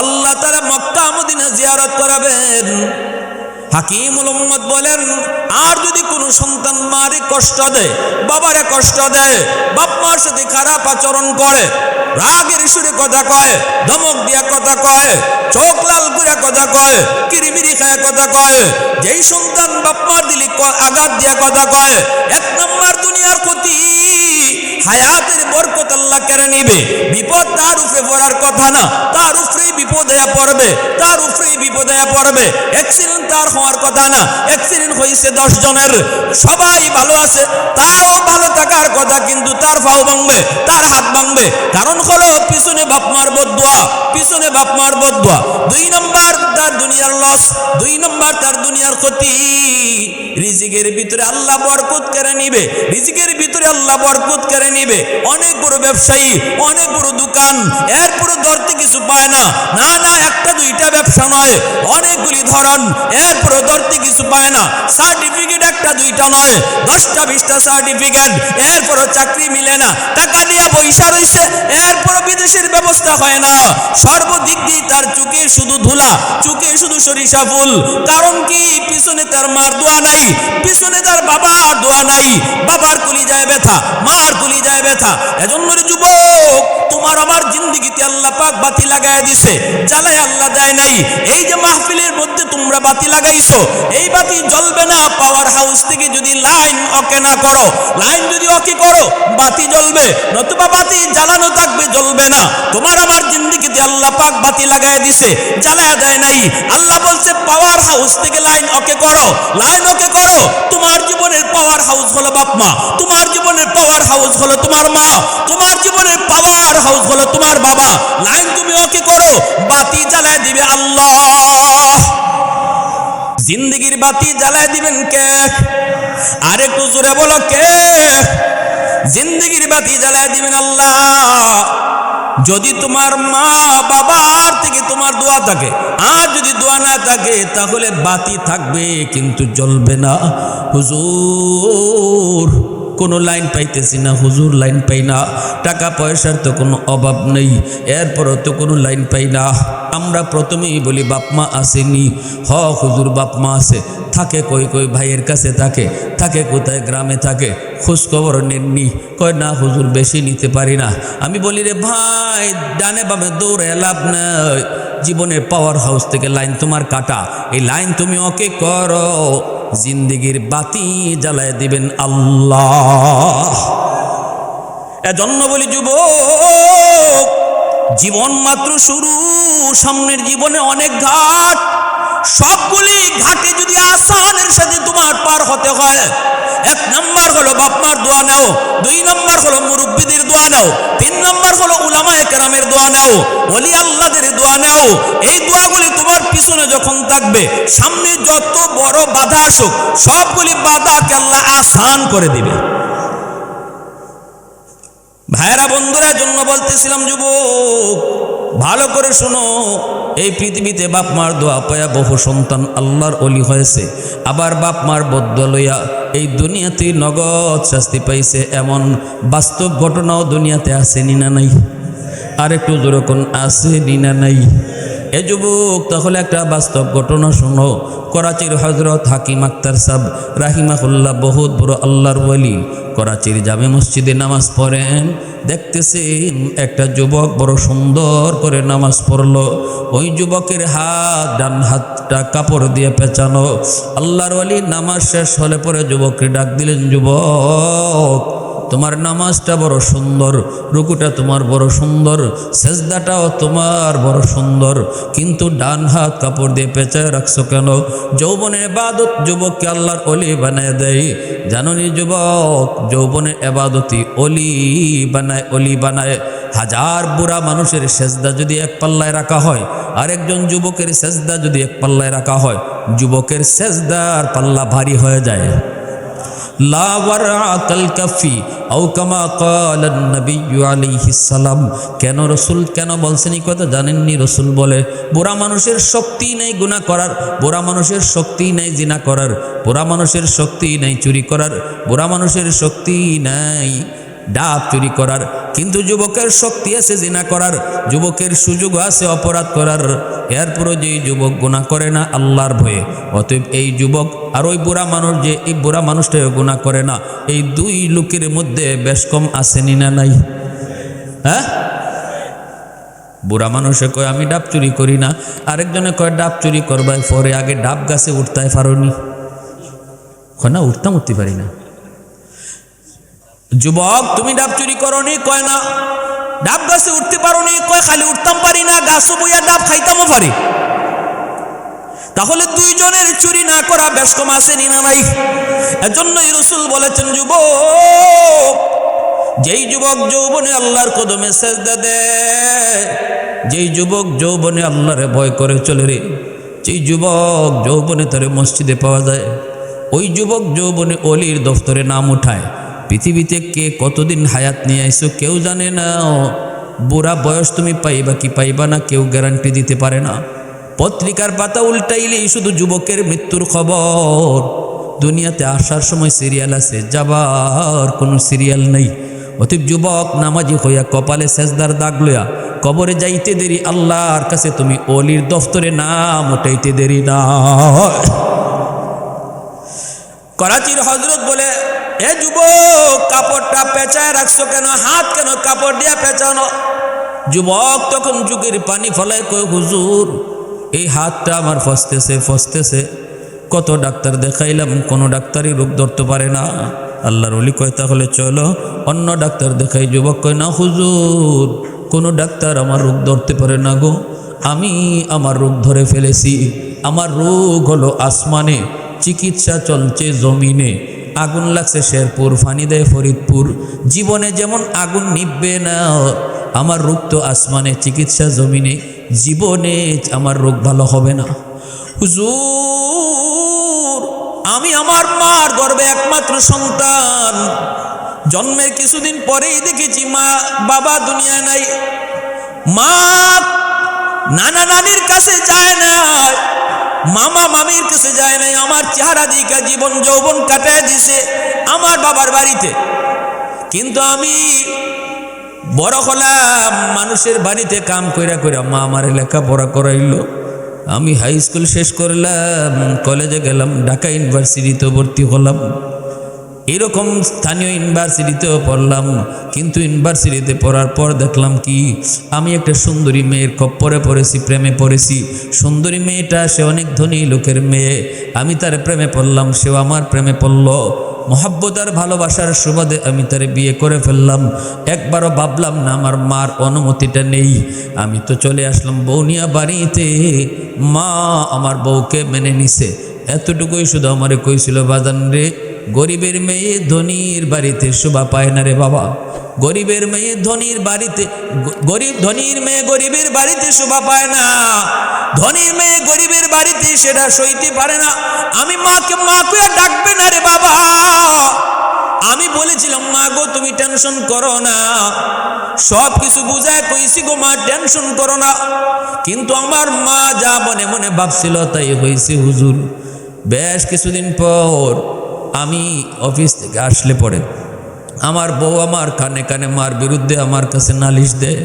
আল্লাহ তাআলা মক্কা মদিনা জিয়ারত করাবেন। হাকিমুল উম্মত বলেন, আর যদি কোনো সন্তান মারে কষ্ট দেয়, বাবারে কষ্ট দেয়, বাপ মার সাথে খারাপ আচরণ করে, রাগের সুরে কথা কয়, ধমক দিয়া কথা কয়, চোখ লাল করে কথা কয়, কিরিমিরি খায় কথা কয়, যেই সন্তান বাপ মার দিলি আঘাত দিয়া কথা কয়, 1 নম্বর দুনিয়ার ক্ষতি, হায়াতের বরকত আল্লাহ কেড়ে নিবে। বিপদ তার উপরে পড়ার কথা না, তার উপরেই বিপদ হয়ে পড়বে, তার উপরেই বিপদ হয়ে পড়বে। অ্যাক্সিডেন্ট তার হওয়ার কথা না, অ্যাক্সিডেন্ট হয়েছে 10 জনের, সবাই ভালো আছে, তাও ভালো থাকার কথা, কিন্তু তার পাও ভাঙবে, তার হাত ভাঙবে। কারণ হলো পিছনে বাপ মার বদদুয়া, পিছনে বাপ মার বদদুয়া। 2 নম্বর তার দুনিয়ার লস, 2 নম্বর তার দুনিয়ার ক্ষতি। রিজিকের ভিতরে আল্লাহ বরকত কেড়ে নিবে, রিজিকের ভিতরে আল্লাহ বরকত কেড়ে নিবে। অনেক বড় ব্যবসায়ী, অনেক বড় দোকান, এরপরে ধরতে কিছু পায় না, না না 1টা 2টা ব্যবসা নয়, অনেকগুলি ধরন, এরপরে ধরতে কিছু পায় না। সার্টিফিকেট 1টা 2টা নয়, 10টা 20টা সার্টিফিকেট, এরপরে চাকরি মিলে না, টাকা নিয়ে পয়সা রয়েছে, এরপরে বিদেশের ব্যবস্থা হয় না। সর্বদিক দিয়ে তার চোখে শুধু ধুলা, চোখে শুধু সরিষা ফুল। কারণ কি? পিছনে তার মার দোয়া নাই, পিছনে তার বাবার দোয়া নাই। বাবার কলিজায় ব্যথা, মার কলিজায় ব্যথা। এজন্য রে যুবক, তোমার আমার জিন্দেগিতে আল্লাহ পাক বাতি লাগায় দিছে, জ্বালায় আল্লাহ দেয় নাই। এই যে মাহফিলের মধ্যে তোমরা বাতি লাগাইছো, এই বাতি জ্বলবে না পাওয়ার হাউস থেকে যদি লাইন ওকে না করো। লাইন যদি ওকে করো, বাতি জ্বলবে, নতুবা বাতি জ্বালানো থাকবে, জ্বলবে না। তোমার আমার জিন্দেগিতে আল্লাহ পাক বাতি লাগায় দিছে, জ্বালায় দেয় নাই। আল্লাহ বলছে পাওয়ার হাউস থেকে লাইন ওকে করো, লাইন ওকে করো। তোমার জীবনের পাওয়ার হাউস হলো বাপ মা, তোমার জীবনের পাওয়ার হাউস হলো তোমার মা, তোমার জীবনের পাওয়ার হাউস হলো তোমার বাবা। লাইন তুমি ওকে করো, বাতি জ্বালায় দিবে আল্লাহ। জিন্দেগির বাতি জ্বালায় দিবেন কে? আর একটু জোরে বলো কে? জিন্দেগির বাতি জ্বালায় দিবেন আল্লাহ। যদি তোমার মা বাবার থেকে তোমার দোয়া থাকে, আর যদি দোয়া না থাকে, তাহলে বাতি থাকবে কিন্তু জ্বলবে না। হুজুর কোনো লাইন পাইতেছি না, হুজুর লাইন পাই না, টাকা পয়সার তো কোনো অভাব নেই, এরপরও তো কোনো লাইন পাই না। আমরা প্রথমেই বলি বাপ মা আসেনি। হুজুর বাপ মা আছে, থাকে কই কই ভাইয়ের কাছে থাকে, থাকে কোথায় গ্রামে থাকে, খোঁজখবর নেননি। কয় না হুজুর বেশি নিতে পারি না। আমি বলি রে ভাই, ডানে বামে দৌড়ে লাভ নাই। জীবনের পাওয়ার হাউস থেকে লাইন তোমার কাটা, এই লাইন তুমি ওকে করো, জিন্দেগির বাতি জ্বালায় দিবেন আল্লাহ। এজন্য বলি যুবক, জীবন মাত্র শুরু, সামনের জীবনে অনেক ঘাট। সবগুলি ঘাটে যদি আসানের সাথে তোমার পার হতে হয়, 1 নাম্বার হলো বাপমার দোয়া নাও, 2 নাম্বার হলো মুরব্বীদের দোয়া নাও, 3 নাম্বার হলো উলামায়ে কেরামের দোয়া নাও, ওলি আল্লাহদের দোয়া নাও। এই দোয়াগুলি তোমার পিছনে যখন থাকবে, সামনে যত বড় বাধা আসুক, সবগুলি বাধাকে আল্লাহ আসান করে দিবে। ভাইরা বন্ধুরা, জন্য বলতেছিলাম যুবক, ভালো করে শোনো। এই পৃথিবীতে বাপ মার দোয়া পায়া বহু সন্তান আল্লাহর ওলি হয়েছে, আবার বাপ মার বদদোয়া লইয়া এই দুনিয়াতে নগদ শাস্তি পাইছে। এমন বাস্তব ঘটনাও দুনিয়াতে আসেনি না নাই? আর একটু যেরকম আসেনি না নাই? এ যুবক, তাহলে একটা বাস্তব ঘটনা শোনো। করাচির হজরত হাকিম আক্তার সাহেব রাহিমাহুল্লাহ, বহুত বড় আল্লাহর ওলি, করাচির জামে মসজিদে নামাজ পড়েন। দেখতেছেন একটা যুবক বড় সুন্দর করে নামাজ পড়লো। ওই যুবকের হাত, ডান হাতটা কাপড় দিয়ে পেঁচানো। আল্লাহর ওলি নামাজ শেষ হলে পরে যুবককে ডাক দিলেন, যুবক তোমার নামাজটা বড় সুন্দর, রুকুটা তোমার বড় সুন্দর, সেজদাটাও তোমার বড় সুন্দর, কিন্তু ডান হাত কাপড় দিয়ে পেঁচায় রাখছো কেন? যৌবনের ইবাদত যুবককে আল্লাহর ওলি বানায় দেয়। জানোনি যুবক, যৌবনের ইবাদতই ওলি বানায়, ওলি বানায়। 1000 বুড়া মানুষের সেজদা যদি এক পাল্লায় রাখা হয়, আরেকজন যুবকের সেজদা যদি এক পাল্লায় রাখা হয়, যুবকের সেজদার পাল্লা ভারী হয়ে যায়। লা ওয়ারআকাল কাফি আও কামা ক্বালান নবী আলাইহিস সালাম। কেন রাসূল কেন বলছেন এই কথা জানেননি? রাসূল বলে, বুড়া মানুষের শক্তি নেই গুনাহ করার, বুড়া মানুষের শক্তি নেই জিনা করার, বুড়া মানুষের শক্তি নেই চুরি করার, বুড়া মানুষের শক্তি নাই ডাব চুরি করার, কিন্তু যুবকের শক্তি আছে জিনা করার, যুবকের সুযোগ আছে অপরাধ করার। এরপরও যে যুবক গুনাহ করে না আল্লাহর ভয়ে, অতএব এই যুবক আর ওই বুড়া মানুষ, যে এই বুড়া মানুষটাও গুনাহ করে না, এই 2 লোকের মধ্যে বেশ কম আসেনি না নাই? হ্যাঁ, বুড়া মানুষে কয় আমি ডাব চুরি করি না, আরেকজনে কয় ডাব চুরি করবাই পরে, আগে ডাব গাছে উঠতে পারোনি? কয় না, উঠতে পারি না। যুবক তুমি ডাব চুরি করনি? কয় না। ডাব গাছে উঠতে পারোনি? কয় খালি উঠতাম পারি না, গাছও বইয়া ডাব খাইতামও পারি। তাহলে 2 জনের চুরি না করা বেশ কম আসেনি না নাই? এজন্যই রাসূল বলেছেন, যুবক, যেই যুবক যৌবনে আল্লাহর কদমে সেজদা দেয়, যেই যুবক যৌবনে আল্লাহরে ভয় করে চলে রে, যেই যুবক যৌবনে তারে মসজিদে পাওয়া যায়, ওই যুবক যৌবনে অলির দফতরে নাম উঠায়। পৃথিবীতে কে কতদিন হায়াত নিয়ে আইসো কেউ জানে না। বুড়া বয়স তুমি পাইবা কি পাইবা না কেউ গ্যারান্টি দিতে পারে না। পত্রিকার পাতা উল্টাইলেই শুধু যুবকের মৃত্যুর খবর। দুনিয়াতে আসার সময় সিরিয়াল আছে, যাবার কোনো সিরিয়াল নেই। অতএব যুবক নামাজি হইয়া কপালে সেজদার দাগ লইয়া কবরে যাইতে দেরি, আল্লাহর কাছে তুমি অলির দফতরে নাম উঠাইতে দেরি না। করাচির হযরত বলে, এ যুবক, কাপড়টা পেঁচায় রাখছো কেন? হাত কেন কাপড় দিয়া পেঁচানো? যুবক তখন চোখের পানি ফলায় কয়, হুজুর এই হাতটা আমার ফসতেছে। কত ডাক্তার দেখাইলাম, কোনো ডাক্তারই রোগ ধরতে পারে না। আল্লাহর ওলি কয়, তাহলে চলো অন্য ডাক্তার দেখাই। যুবক কয়, না হুজুর, কোনো ডাক্তার আমার রোগ ধরতে পারে না গো, আমি আমার রোগ ধরে ফেলেছি। আমার রোগ হলো আসমানে, চিকিৎসা চলছে জমিনে। আগুন লাগছে শেরপুর, ফানি দেয় ফরিদপুর। জীবনে যেমন আগুন নিববে না, আমার রোগ তো আসমানে, চিকিৎসা জমিনে। জীবনে আমার রোগ ভালো হবে না। হুজুর, আমি আমার মার গর্ভে একমাত্র সন্তান। জন্মের কিছুদিন পরেই দেখেছি মা বাবা দুনিয়ায় নাই। মা নানা নানির কাছে যায় না, মামা মামির কাছে যায় নাই। আমার চেহারা দিকে জীবন যৌবন কাটায় দিছে আমার বাবার বাড়িতে। কিন্তু আমি বড় হলাম মানুষের বাড়িতে কাম কইরা কইরা, মা আমার লেখাপড়া করাইলো। আমি হাই স্কুল শেষ করলাম, কলেজে গেলাম, ঢাকা ইউনিভার্সিটিতে ভর্তি হলাম, এরকম স্থানীয় ইউনিভার্সিটিতেও পড়লাম। কিন্তু ইউনিভার্সিটিতে পড়ার পর দেখলাম কি, আমি একটা সুন্দরী মেয়ের খপ্পরে পড়েছি, প্রেমে পড়েছি। সুন্দরী মেয়েটা, সে অনেক ধনী লোকের মেয়ে। আমি তার প্রেমে পড়লাম, সেও আমার প্রেমে পড়ল। মহব্বত আর ভালোবাসার সুবাদে আমি তারে বিয়ে করে ফেললাম। একবারও ভাবলাম না আমার মার অনুমতিটা নেই। আমি তো চলে আসলাম বৌনিয়া বাড়িতে, মা আমার বউকে মেনে নিছে। এতটুকুই শুধু আমারে কইছিল, বাজান রে, গরিবের মেয়ে ধনীর বাড়িতে শোভা পায় না রে বাবা। গরিবের মেয়ে ধনীর বাড়িতে, ধনীর মেয়ে গরিবের বাড়িতে শোভা পায় না। ধনীর মেয়ে গরিবের বাড়িতে সেটা সইতে পারে না। আমি মাকে মা কইয়া ডাকবে না রে বাবা। আমি বলেছিলাম, মা গো তুমি টেনশন করো না, সব কিছু বুঝায় কইছি গো মা, টেনশন করো না। কিন্তু আমার মা যা মনে মনে ভাবছিল তাই হয়েছে হুজুর। বেশ কিছুদিন পর আমি অফিস থেকে আসলে পরে আমার বউ আমার কানে কানে মার বিরুদ্ধে আমার কাছে নালিশ দেয়।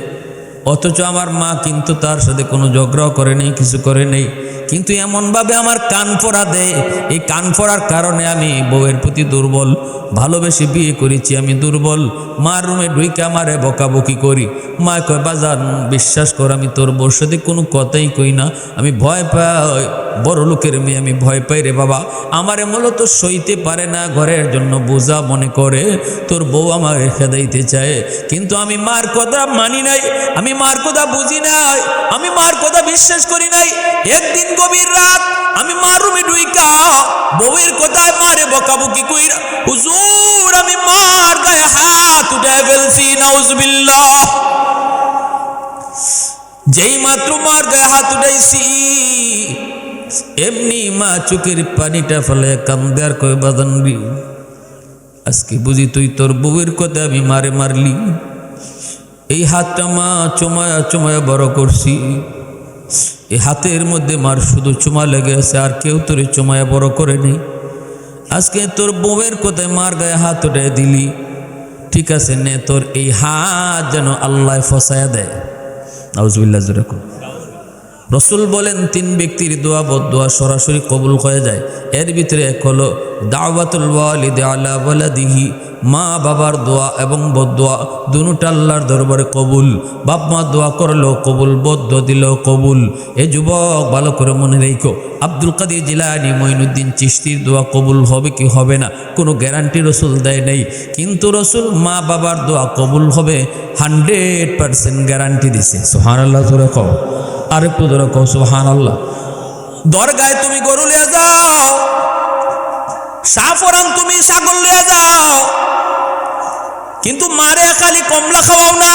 অথচ আমার মা কিন্তু তার সাথে কোনো ঝগড়াও করে নেই, কিছু করে নেই। কিন্তু এমনভাবে আমার কান পড়া দেয়, এই কান পড়ার কারণে আমি বউয়ের প্রতি দুর্বল। ভালোবেসে বিয়ে করেছি, আমি দুর্বল। মার রুমে ঢুইকে আমারে বকাবকি করি। মা কয়, বাজান বিশ্বাস কর, আমি তোর বউর সাথে কোনো কথাই কই না, আমি ভয় পাই। বড় লোকের মেয়ে, আমি ভয় পাই রে বাবা। আমারে মূলত সইতে পারে না, ঘরের জন্য বোঝা মনে করে। তোর বউ আমাকে খেদাইতে চায়, কিন্তু আমি মার কথা মানি নাই, আমি মার কথা বুঝি নাই, আমি মার কথা বিশ্বাস করি নাই। একদিন গভীর রাত আমি মার রুমে ঢুইকা বউয়ের কথায় মারে বকাবকি কইরা, হুজুর আমি মার গায়ে হাত উঠায় ফেলছি, নাউজুবিল্লাহ। যেই মাত্র মার গায়ে হাত উঠাইছি, এমনি মা চোখের পানিটা ফেলে কান্দে আর কয়, বাজান রে, আজকে বুঝি তুই তোর বউয়ের কথা আমি মারে মারলি। এই হাতটা মা চুমায়া চুমায়া বড় করছি, এই হাতের মধ্যে মার শুধু চুমা লেগে আছে, আর কেউ তোরে চুমায়া বড় করে নেই। আজকে তোর বউয়ের কথায় মার গায়ে হাত উঠায় দিলি, ঠিক আছে নে, তোর এই হাত যেন আল্লাহ ফসায়া দেয়। নাউজুবিল্লাহ জোরে কর। রসুল বলেন, তিন ব্যক্তির দোয়া বদদোয়া সরাসরি কবুল হয়ে যায়। এর ভিতরে এক হলো দাওয়াতুল ওয়ালিদি আলা ওয়ালাদিহি, মা বাবার দোয়া এবং বদদোয়া দুটোটা আল্লাহর দরবারে কবুল। বাপ মা দোয়া করলো কবুল, বদদোয়া দিলেও কবুল। এ যুবক ভালো করে মনে রেখো, আব্দুল কাদের জিলানী, মঈনুদ্দিন চিশতির দোয়া কবুল হবে কি হবে না কোনো গ্যারান্টি রসুল দেয় নেই, কিন্তু রসুল মা বাবার দোয়া কবুল হবে 100% গ্যারান্টি দিছে। সুবহানাল্লাহ জোরে কও, আরেকটু ধরে কও সুবহানাল্লাহ। দরগায় তুমি গরু লিয়ে যাও, সাফরান তুমি ছাগল লিয়ে যাও, কিন্তু মারে খালি কমলা খাওয়াও না।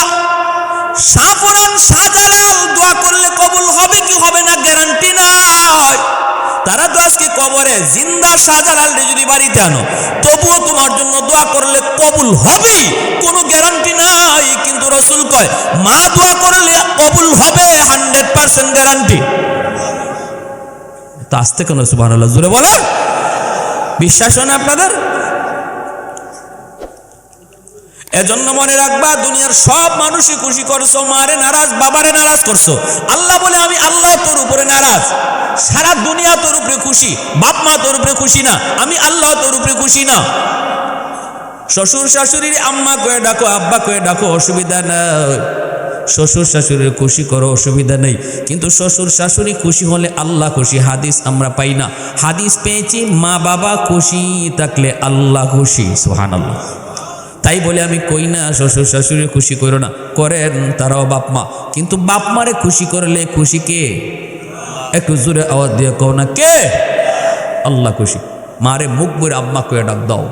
সাফরান শাহজালাল দোয়া করলে কবুল হবে কি হবে না গ্যারান্টি নাই। তারা তো আজকে কবরে জিন্দা শাহজালাল যদি বাড়িতে আনো, তবুও তোমার জন্য দোয়া করলে কবুল হবে, কোনো গ্যারান্টি নাই। কিন্তু রসুল কয় মা দোয়া করলে কবুল হবে 100% গ্যারান্টি। তা আসতে কেন সুবহানাল্লাহ জোরে বলে, বিশ্বাস হয় না আপনাদের? এজন্য মনে রাখবা, দুনিয়ার সব মানুষই খুশি করছো, মারে নারাজ, বাবারে নারাজ করছো। আল্লাহ বলে আমি আল্লাহ তোর উপরে নারাজ। সারা দুনিয়া তোর উপরে খুশি, বাপ মা তোর উপরে খুশি না, আমি আল্লাহ তোর উপরে খুশি না। শ্বশুর শাশুড়ির আম্মা কয়ে ডাকো, আব্বা কয়ে ডাকো, অসুবিধা নাই। শ্বশুর শাশুড়ির খুশি করো, অসুবিধা নেই। কিন্তু শ্বশুর শাশুড়ি খুশি হলে আল্লাহ খুশি, হাদিস আমরা পাই না। হাদিস পেয়েছি, মা বাবা খুশি থাকলে আল্লাহ খুশি। সুবহানাল্লাহ। তাই বলে আমি কই না শ্বশুর শাশুড়ি খুশি করো না, করেন তারাও বাপ মা। কিন্তু বাপ মারে খুশি করলে খুশি কে? একটু জোরে আওয়াজ দিয়ে কও না, কে? আল্লাহ খুশি। মারে মুখ বইরে আম্মা কয়ে ডাক দাও,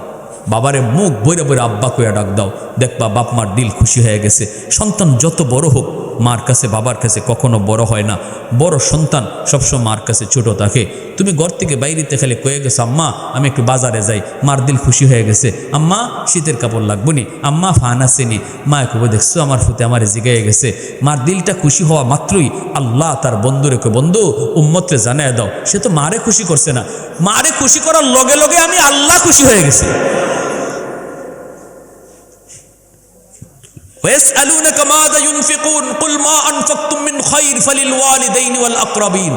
বাবারে মুখ বইরে বইরে আব্বা কয়ে ডাক দাও, দেখবা বাপ মার দিল খুশি হয়ে গেছে। সন্তান যত বড় হোক, মার কাছে বাবার কাছে কখনো বড় হয় না। বড় সন্তান সবসময় মার কাছে ছোট থাকে। তুমি ঘর থেকে বাইরেতে খেলে কয়ে গেছো, আম্মা আমি একটু বাজারে যাই, মার দিল খুশি হয়ে গেছে। আম্মা শীতের কাপড় লাগবো নি, আম্মা ফান আসেনি, মা কবে দেখছো আমার ফুতে আমার জিগায়ে গেছে। মার দিলটা খুশি হওয়া মাত্রই আল্লাহ তার বন্ধুরে কয়, বন্ধু উম্মতকে জানায় দাও, সে তো মারে খুশি করছে না, মারে খুশি করার লগে লগে আমি আল্লাহ খুশি হয়ে গেছে। ويسألونك ماذا ينفقون قل ما أنفقتم من خير فللوالدين والأقربين।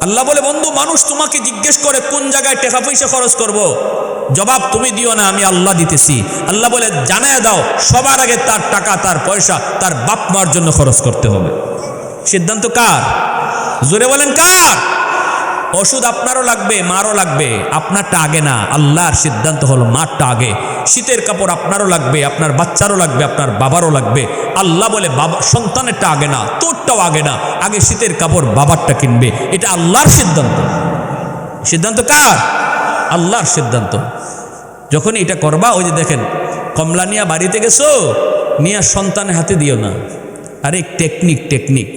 আল্লাহ বলে, বন্ধু মানুষ তোমাকে জিজ্ঞেস করে কোন জায়গায় টাকা পয়সা খরচ করব, জবাব তুমি দিও না, আমি আল্লাহ দিতেছি। আল্লাহ বলে জানায় দাও, সবার আগে তার টাকা তার পয়সা তার বাপ মার জন্য খরচ করতে হবে। সিদ্ধান্ত কার? জোরে বলেন কার? ওষুধ আপনারও লাগবে, মারও লাগবে, আপনারটা আগে না। আল্লাহর সিদ্ধান্ত হলো মারটা আগে। শীতের কাপড় আপনারও লাগবে, আপনার বাচ্চারও লাগবে, আপনার বাবারও লাগবে। আল্লাহ বলে বাবা সন্তানেরটা আগে না, তোরটাও আগে না, আগে শীতের কাপড় বাবারটা কিনবে। এটা আল্লাহর সিদ্ধান্ত। সিদ্ধান্ত কার? আল্লাহর সিদ্ধান্ত। যখন এটা করবা, ওই যে দেখেন কমলা নিয়ে বাড়িতে গেছো, নিয়ে সন্তানের হাতে দিও না। আরে টেকনিক টেকনিক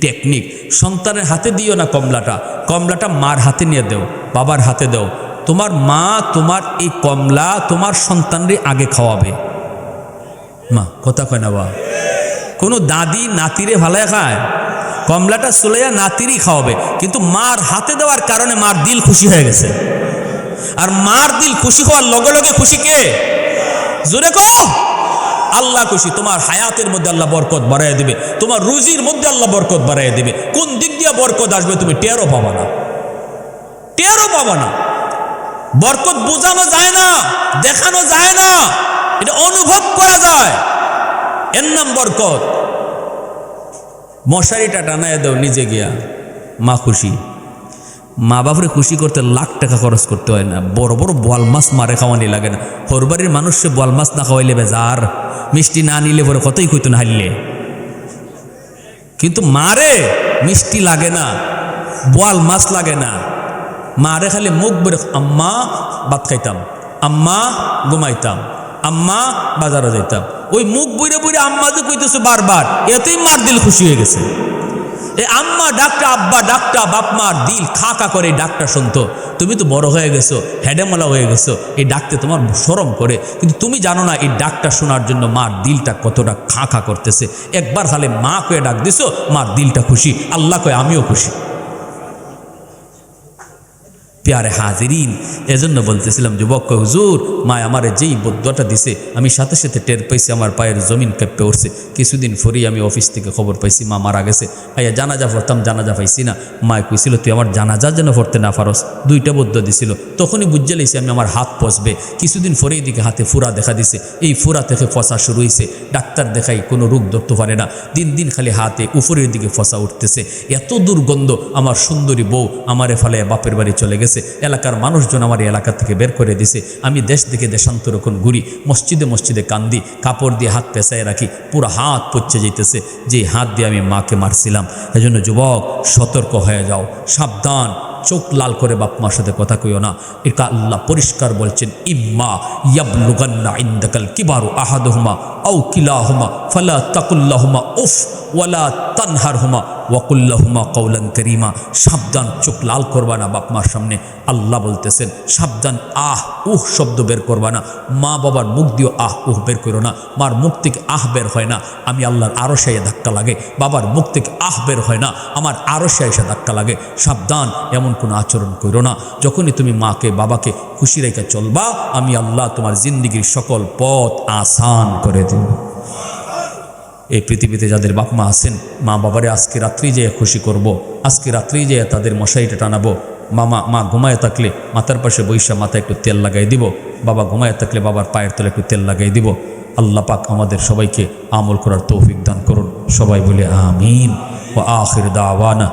টেকনিক সন্তানের হাতে দিও না কমলাটা, কমলাটা মার হাতে নিয়ে দেও, বাবার হাতে দেও। তোমার মা তোমার এই কমলা তোমার সন্তানরে আগে খাওয়াবে। মা কথা কয় না বা, কোনো দাদি নাতিরে ভালায় খায়? কমলাটা সুলাইয়া নাতিরই খাওয়াবে, কিন্তু মার হাতে দেওয়ার কারণে মার দিল খুশি হয়ে গেছে। আর মার দিল খুশি হওয়ার লগে লগে খুশি কে? জোরে কও, আল্লাহ খুশি। তোমার হায়াতের মধ্যে আল্লাহ বরকত বাড়াইয়া দিবে, তোমার রুজির মধ্যে আল্লাহ বরকত বাড়াইয়া দিবে। কোন দিক দিয়ে বরকত আসবে তুমি টেরও পাবা না, টেরও পাবা না। বরকত বোঝানো যায় না, দেখানো যায় না, এটা অনুভব করা যায়, এর নাম বরকত। মশারিটা টানায় দাও নিজে গিয়া, মা খুশি। মা বাপরে খুশি করতে লাখ টাকা খরচ করতে হয় না, বড় বড় বোয়াল মাছ মারে খাওয়ানি লাগে না। হরবাড়ির মানুষকে বোয়াল মাছ না খাওয়াইলে বেজার, মিষ্টি না নিলে পরে কতই কইতো না হারলে। কিন্তু মারে মিষ্টি লাগে না, বোয়াল মাছ লাগে না, মারে খালি মুখ বেরে আম্মা ভাত খাইতাম, আম্মা ঘুমাইতাম, আম্মা বাজারে যাইতাম। ওই মুখ বইরে বইরে আম্মা যে কইতেছো বারবার, এতেই মার দিল খুশি হয়ে গেছে। এই আম্মা ডাকটা, আব্বা ডাকটা বাপ মার দিল খা খা করে এই ডাকটা শুনতো। তুমি তো বড় হয়ে গেছো, হেডেমলা হয়ে গেছো, এই ডাকতে তোমার শরম করে, কিন্তু তুমি জানো না এই ডাকটা শোনার জন্য মার দিলটা কতটা খা খা করতেছে। একবার খালে মা কয়ে ডাক দিছো, মার দিলটা খুশি, আল্লাহ কয়ে আমিও খুশি। প্যারে হাজিরিন, এজন্য বলতেছিলাম যুবক, হুজুর মা আমারে যেই বদ্দুয়াটা দিছে, আমি সাথে সাথে টের পাইছি, আমার পায়ের জমিন কেঁপে উঠছে। কিছুদিন পরেই আমি অফিস থেকে খবর পাইছি মা মারা গেছে। আইয়া জানাজা পড়তাম, জানাজা পাইছি না। মায় কইছিল তুই আমার জানাজা যেন পড়তে না পারস, দুইটা বদ্দুয়া দিছিল। তখনই বুঝে লাইছি আমি আমার হাত পচবে। কিছুদিন পরেই দিকে হাতে ফুরা দেখা দিছে, এই ফুরা থেকে ফসা শুরু হয়েছে। ডাক্তার দেখাই কোনো রোগ ধরতে পারে না, দিন দিন খালি হাতে উপরের দিকে ফসা উঠতেছে। এত দুর্গন্ধ, আমার সুন্দরী বউ আমারে ফলে বাপের বাড়ি চলে গেছে। এলাকার মানুষজন আমার এলাকা থেকে বের করে দিছে। আমি দেশ থেকে দেশান্তর এখন ঘুরি, মসজিদে মসজিদে কান্দি, কাপড় দিয়ে হাত পেঁচায় রাখি, পুরো হাত পচে যেতেছে, যে হাত দিয়ে আমি মাকে মারছিলাম। এজন্য যুবক সতর্ক হয়ে যাও, সাবধান। চোখ লাল করে বাপ মার সাথে কথা কইও না। এটা আল্লাহ পরিষ্কার বলছেন, ইম্মা ইয়াবলুগান্না ইনদাকাল কিবারু আহাদুহুমা আও কিলাহুমা ফালা তাকুল্লাহুমা উফ ওয়ালা তানহারহুমা ওয়াকুল্লাহুমা কওলান কারীমা। সাবধান, চোখ লাল করবা না বাপ মার সামনে। আল্লাহ বলতেছেন সাবধান, আহ উহ শব্দ বের করবা না। মা বাবার মুখ দিয়েও আহ উহ বের করো না। মার মুখ থেকে আহ বের হয় না, আমি আল্লাহর আরশে ধাক্কা লাগে। বাবার মুখ থেকে আহ বের হয় না, আমার আরশে এসে ধাক্কা লাগে। সাবধান, এমন এমন কোনো আচরণ করো না। যখনই তুমি মাকে বাবাকে খুশি রেখে চলবা, আমি আল্লাহ তোমার জিন্দিগির সকল পথ আসান করে দেব। এই পৃথিবীতে যাদের বাপ মা আছেন, মা বাবারে আজকে রাত্রি যেয়ে খুশি করব, আজকে রাত্রি যেয়ে তাদের মশারিটা টানাবো। মা ঘুমায় থাকলে মাথার পাশে বৈশা মাথায় একটু তেল লাগাই দিব, বাবা ঘুমায় থাকলে বাবার পায়ের তলে একটু তেল লাগাই দিব। আল্লাহ পাক আমাদের সবাইকে আমল করার তৌফিক দান করুন। সবাই বলে আমিন। ওয়া আখির দাওয়ানা